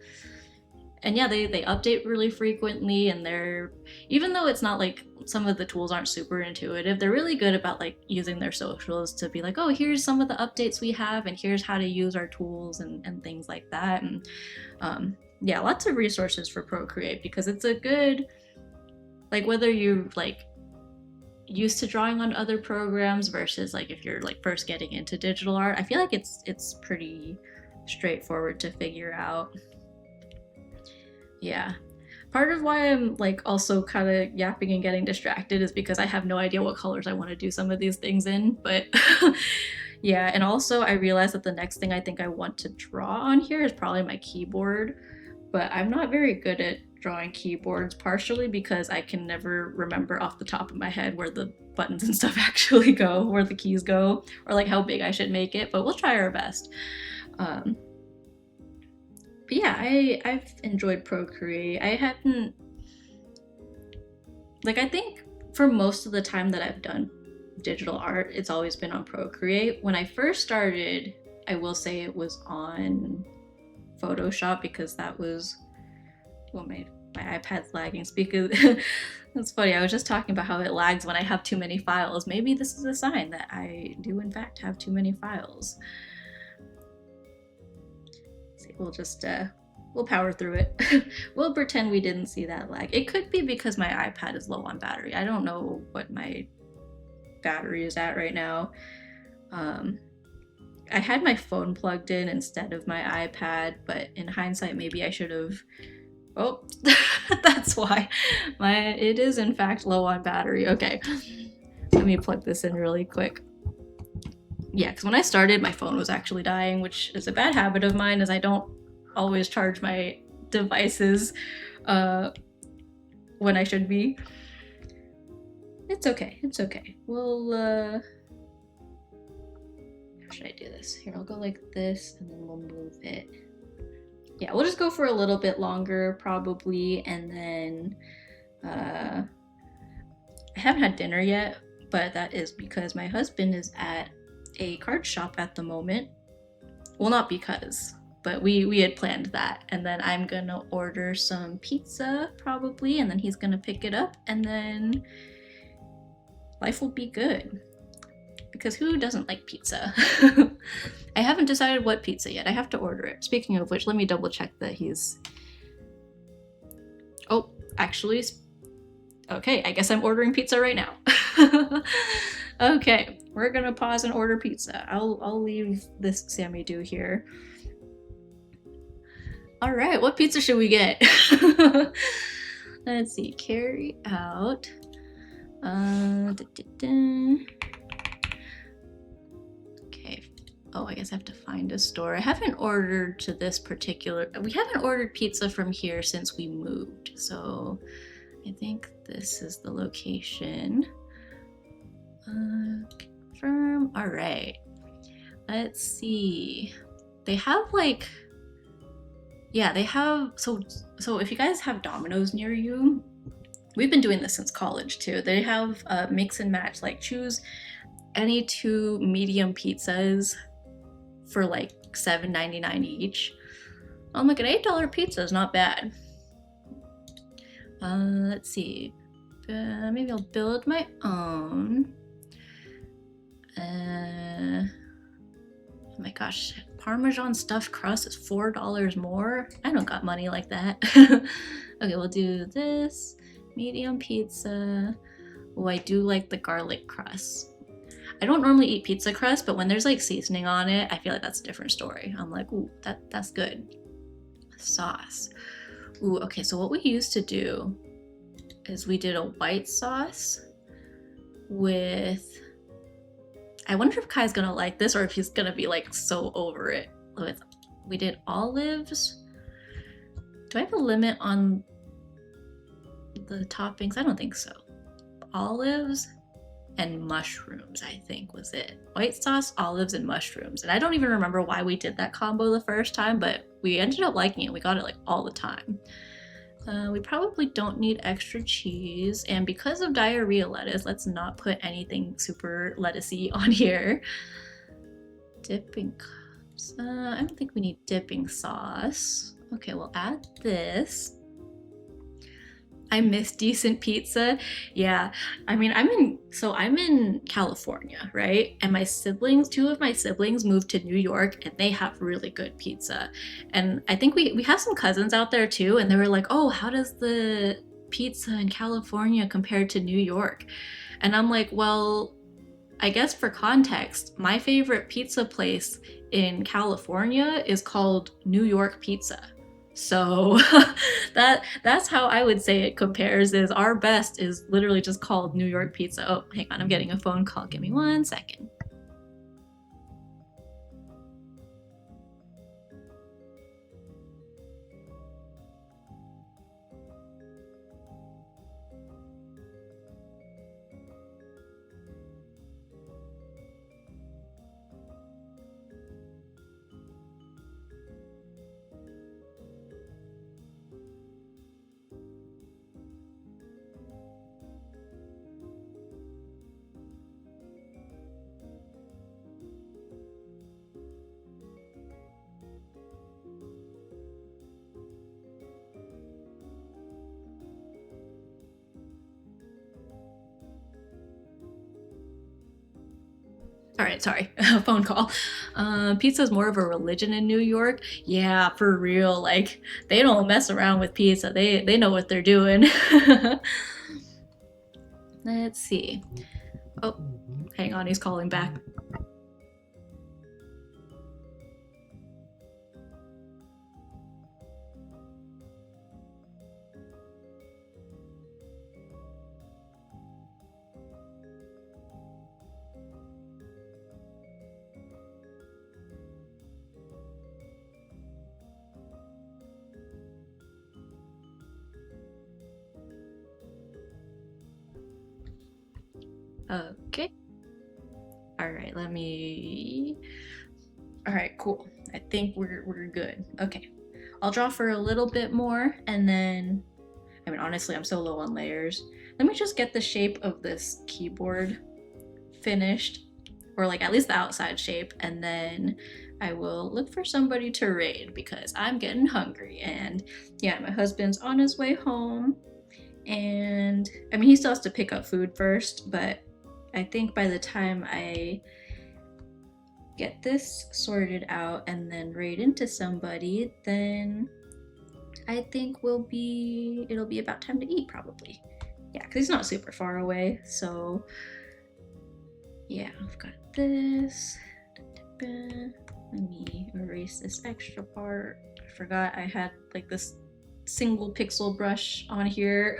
And yeah, they update really frequently, and even though it's not like some of the tools aren't super intuitive, they're really good about like using their socials to be like, oh, here's some of the updates we have, and here's how to use our tools and things like that. And yeah, lots of resources for Procreate, because it's a good, like, whether you're like used to drawing on other programs versus like if you're like first getting into digital art, I feel like it's pretty straightforward to figure out. Yeah. Part of why I'm like also kind of yapping and getting distracted is because I have no idea what colors I want to do some of these things in, but yeah. And also I realized that the next thing I think I want to draw on here is probably my keyboard, but I'm not very good at drawing keyboards, partially because I can never remember off the top of my head where the buttons and stuff actually go, where the keys go, or like how big I should make it, but we'll try our best. But yeah, I've enjoyed Procreate. I hadn't, like, I think for most of the time that I've done digital art, it's always been on Procreate. When I first started, I will say it was on Photoshop, because that was, well, my iPad's lagging. That's funny. I was just talking about how it lags when I have too many files. Maybe this is a sign that I do in fact have too many files. We'll just we'll power through it. We'll pretend we didn't see that lag. It could be because my iPad is low on battery. I don't know what my battery is at right now. I had my phone plugged in instead of my iPad, but in hindsight, maybe I should have. Oh, that's why. It is in fact low on battery. Okay, let me plug this in really quick. Yeah, because when I started, my phone was actually dying, which is a bad habit of mine, as I don't always charge my devices when I should be. It's okay. We'll, how should I do this? Here, I'll go like this, and then we'll move it. Yeah, we'll just go for a little bit longer, probably, and then I haven't had dinner yet, but that is because my husband is at a card shop at the moment. Well, not because, but we had planned that, and then I'm gonna order some pizza probably, and then he's gonna pick it up, and then life will be good, because who doesn't like pizza? I haven't decided what pizza yet. I have to order it. Speaking of which, let me double check that he's, oh, actually, okay, I guess I'm ordering pizza right now. Okay, we're gonna pause and order pizza. I'll leave this Sammy do here. All right, what pizza should we get? Let's see, carry out. Okay. Oh, I guess I have to find a store. I haven't ordered to this particular. We haven't ordered pizza from here since we moved, so I think this is the location. Confirm. All right. Let's see. They have like. Yeah, they have. So if you guys have Domino's near you, we've been doing this since college too. They have mix and match. Like choose any 2 medium pizzas for like $7.99 each. I'm like, an $8 pizza is not bad. Let's see. Maybe I'll build my own. Oh my gosh, Parmesan stuffed crust is $4 more. I don't got money like that. Okay, we'll do this medium pizza. Oh, I do like the garlic crust. I don't normally eat pizza crust, but when there's like seasoning on it, I feel like that's a different story. I'm like, ooh, that's good. Sauce. Ooh, okay, so what we used to do is we did a white sauce with, I wonder if Kai's gonna like this or if he's gonna be like so over it. We did olives. Do I have a limit on the toppings? I don't think so. Olives and mushrooms, I think was it. White sauce, olives, and mushrooms. And I don't even remember why we did that combo the first time, but we ended up liking it. We got it like all the time. We probably don't need extra cheese, and because of diarrhea lettuce, let's not put anything super lettucey on here. Dipping cups. I don't think we need dipping sauce. Okay, we'll add this. I miss decent pizza. Yeah, I mean, I'm in California, right? And my siblings, 2 of my siblings moved to New York and they have really good pizza. And I think we have some cousins out there too, and they were like, oh, how does the pizza in California compare to New York? And I'm like, well, I guess for context, my favorite pizza place in California is called New York Pizza. So that's how I would say it compares, is our best is literally just called New York Pizza. Oh, hang on, I'm getting a phone call. Give me 1 second. All right, sorry, phone call. Pizza's more of a religion in New York. Yeah, for real. Like, they don't mess around with pizza. They know what they're doing. Let's see. Oh, hang on, he's calling back. Okay. All right, let me. All right, cool. I think we're good. Okay. I'll draw for a little bit more, and then, I mean, honestly, I'm so low on layers. Let me just get the shape of this keyboard finished, or like at least the outside shape, and then I will look for somebody to raid because I'm getting hungry. And yeah, my husband's on his way home, and I mean, he still has to pick up food first, but I think by the time I get this sorted out and then raid into somebody, then I think it'll be about time to eat probably. Yeah, because he's not super far away. So yeah, I've got this. Let me erase this extra part. I forgot I had like this single pixel brush on here.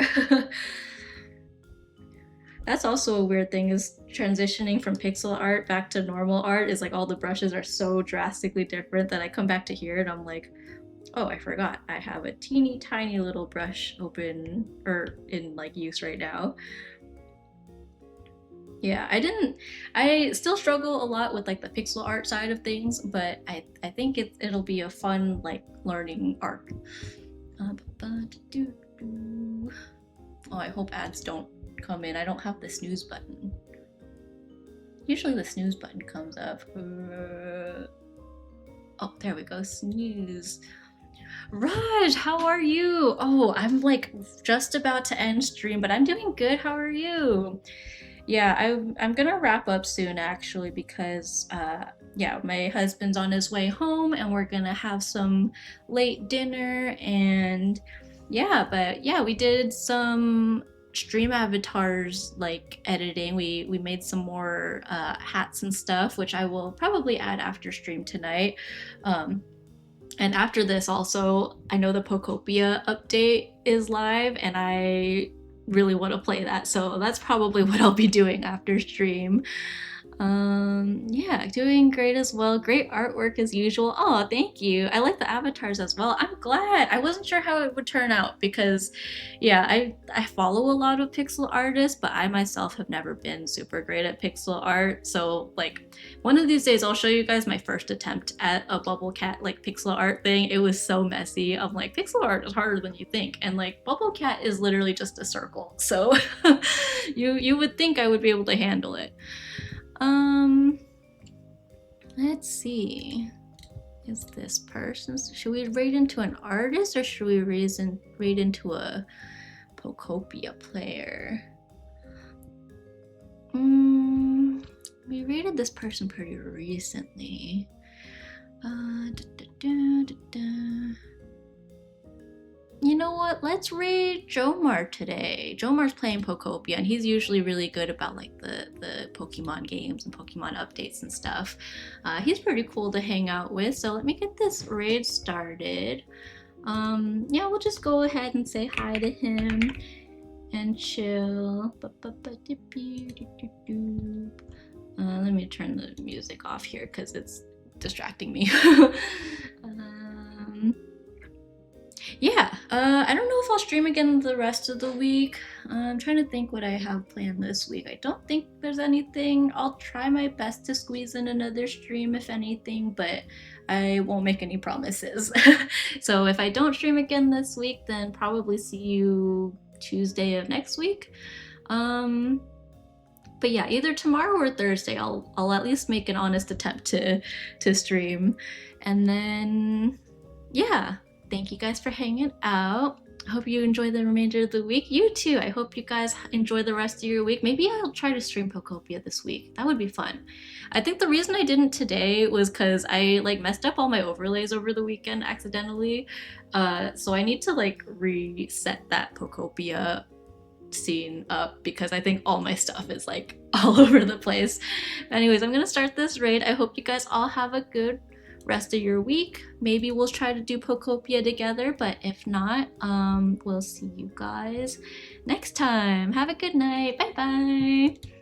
That's also a weird thing, is transitioning from pixel art back to normal art is like all the brushes are so drastically different that I come back to here and I'm like, oh, I forgot I have a teeny tiny little brush open or in like use right now. Yeah, I still struggle a lot with like the pixel art side of things, but I think it'll be a fun like learning arc. Oh, I hope ads don't come in. I don't have the snooze button. Usually the snooze button comes up. Oh, there we go, snooze. Raj, how are you? Oh, I'm like just about to end stream, but I'm doing good. How are you? Yeah, I'm gonna wrap up soon actually because yeah, my husband's on his way home and we're gonna have some late dinner and yeah, but yeah, we did some stream avatars like editing. We made some more hats and stuff, which I will probably add after stream tonight. And after this also, I know the Pokopia update is live and I really want to play that, so that's probably what I'll be doing after stream. Yeah, doing great as well. Great artwork as usual. Oh, thank you. I like the avatars as well. I'm glad. I wasn't sure how it would turn out because, yeah, I follow a lot of pixel artists, but I myself have never been super great at pixel art. So, like, one of these days I'll show you guys my first attempt at a bubble cat like pixel art thing. It was so messy. I'm like, pixel art is harder than you think, and like bubble cat is literally just a circle. So, you would think I would be able to handle it. Let's see. Is this person? Should we read into an artist or should we read into a Pokopia player? We rated this person pretty recently. You know what? Let's raid Jomar today. Jomar's playing Pokopia, and he's usually really good about like the Pokemon games and Pokemon updates and stuff. He's pretty cool to hang out with. So let me get this raid started. Yeah, we'll just go ahead and say hi to him and chill. Let me turn the music off here because it's distracting me. Yeah, I don't know if I'll stream again the rest of the week. I'm trying to think what I have planned this week. I don't think there's anything. I'll try my best to squeeze in another stream if anything, but I won't make any promises. So if I don't stream again this week, then probably see you Tuesday of next week. But yeah, either tomorrow or Thursday, I'll at least make an honest attempt to stream. And then yeah. Thank you guys for hanging out. I hope you enjoy the remainder of the week. You too. I hope you guys enjoy the rest of your week. Maybe I'll try to stream Pokopia this week. That would be fun. I think the reason I didn't today was because I like messed up all my overlays over the weekend accidentally. So I need to like reset that Pokopia scene up because I think all my stuff is like all over the place. But anyways, I'm gonna start this raid. I hope you guys all have a good rest of your week. Maybe we'll try to do Pokopia together, but if not, we'll see you guys next time. Have a good night. Bye bye.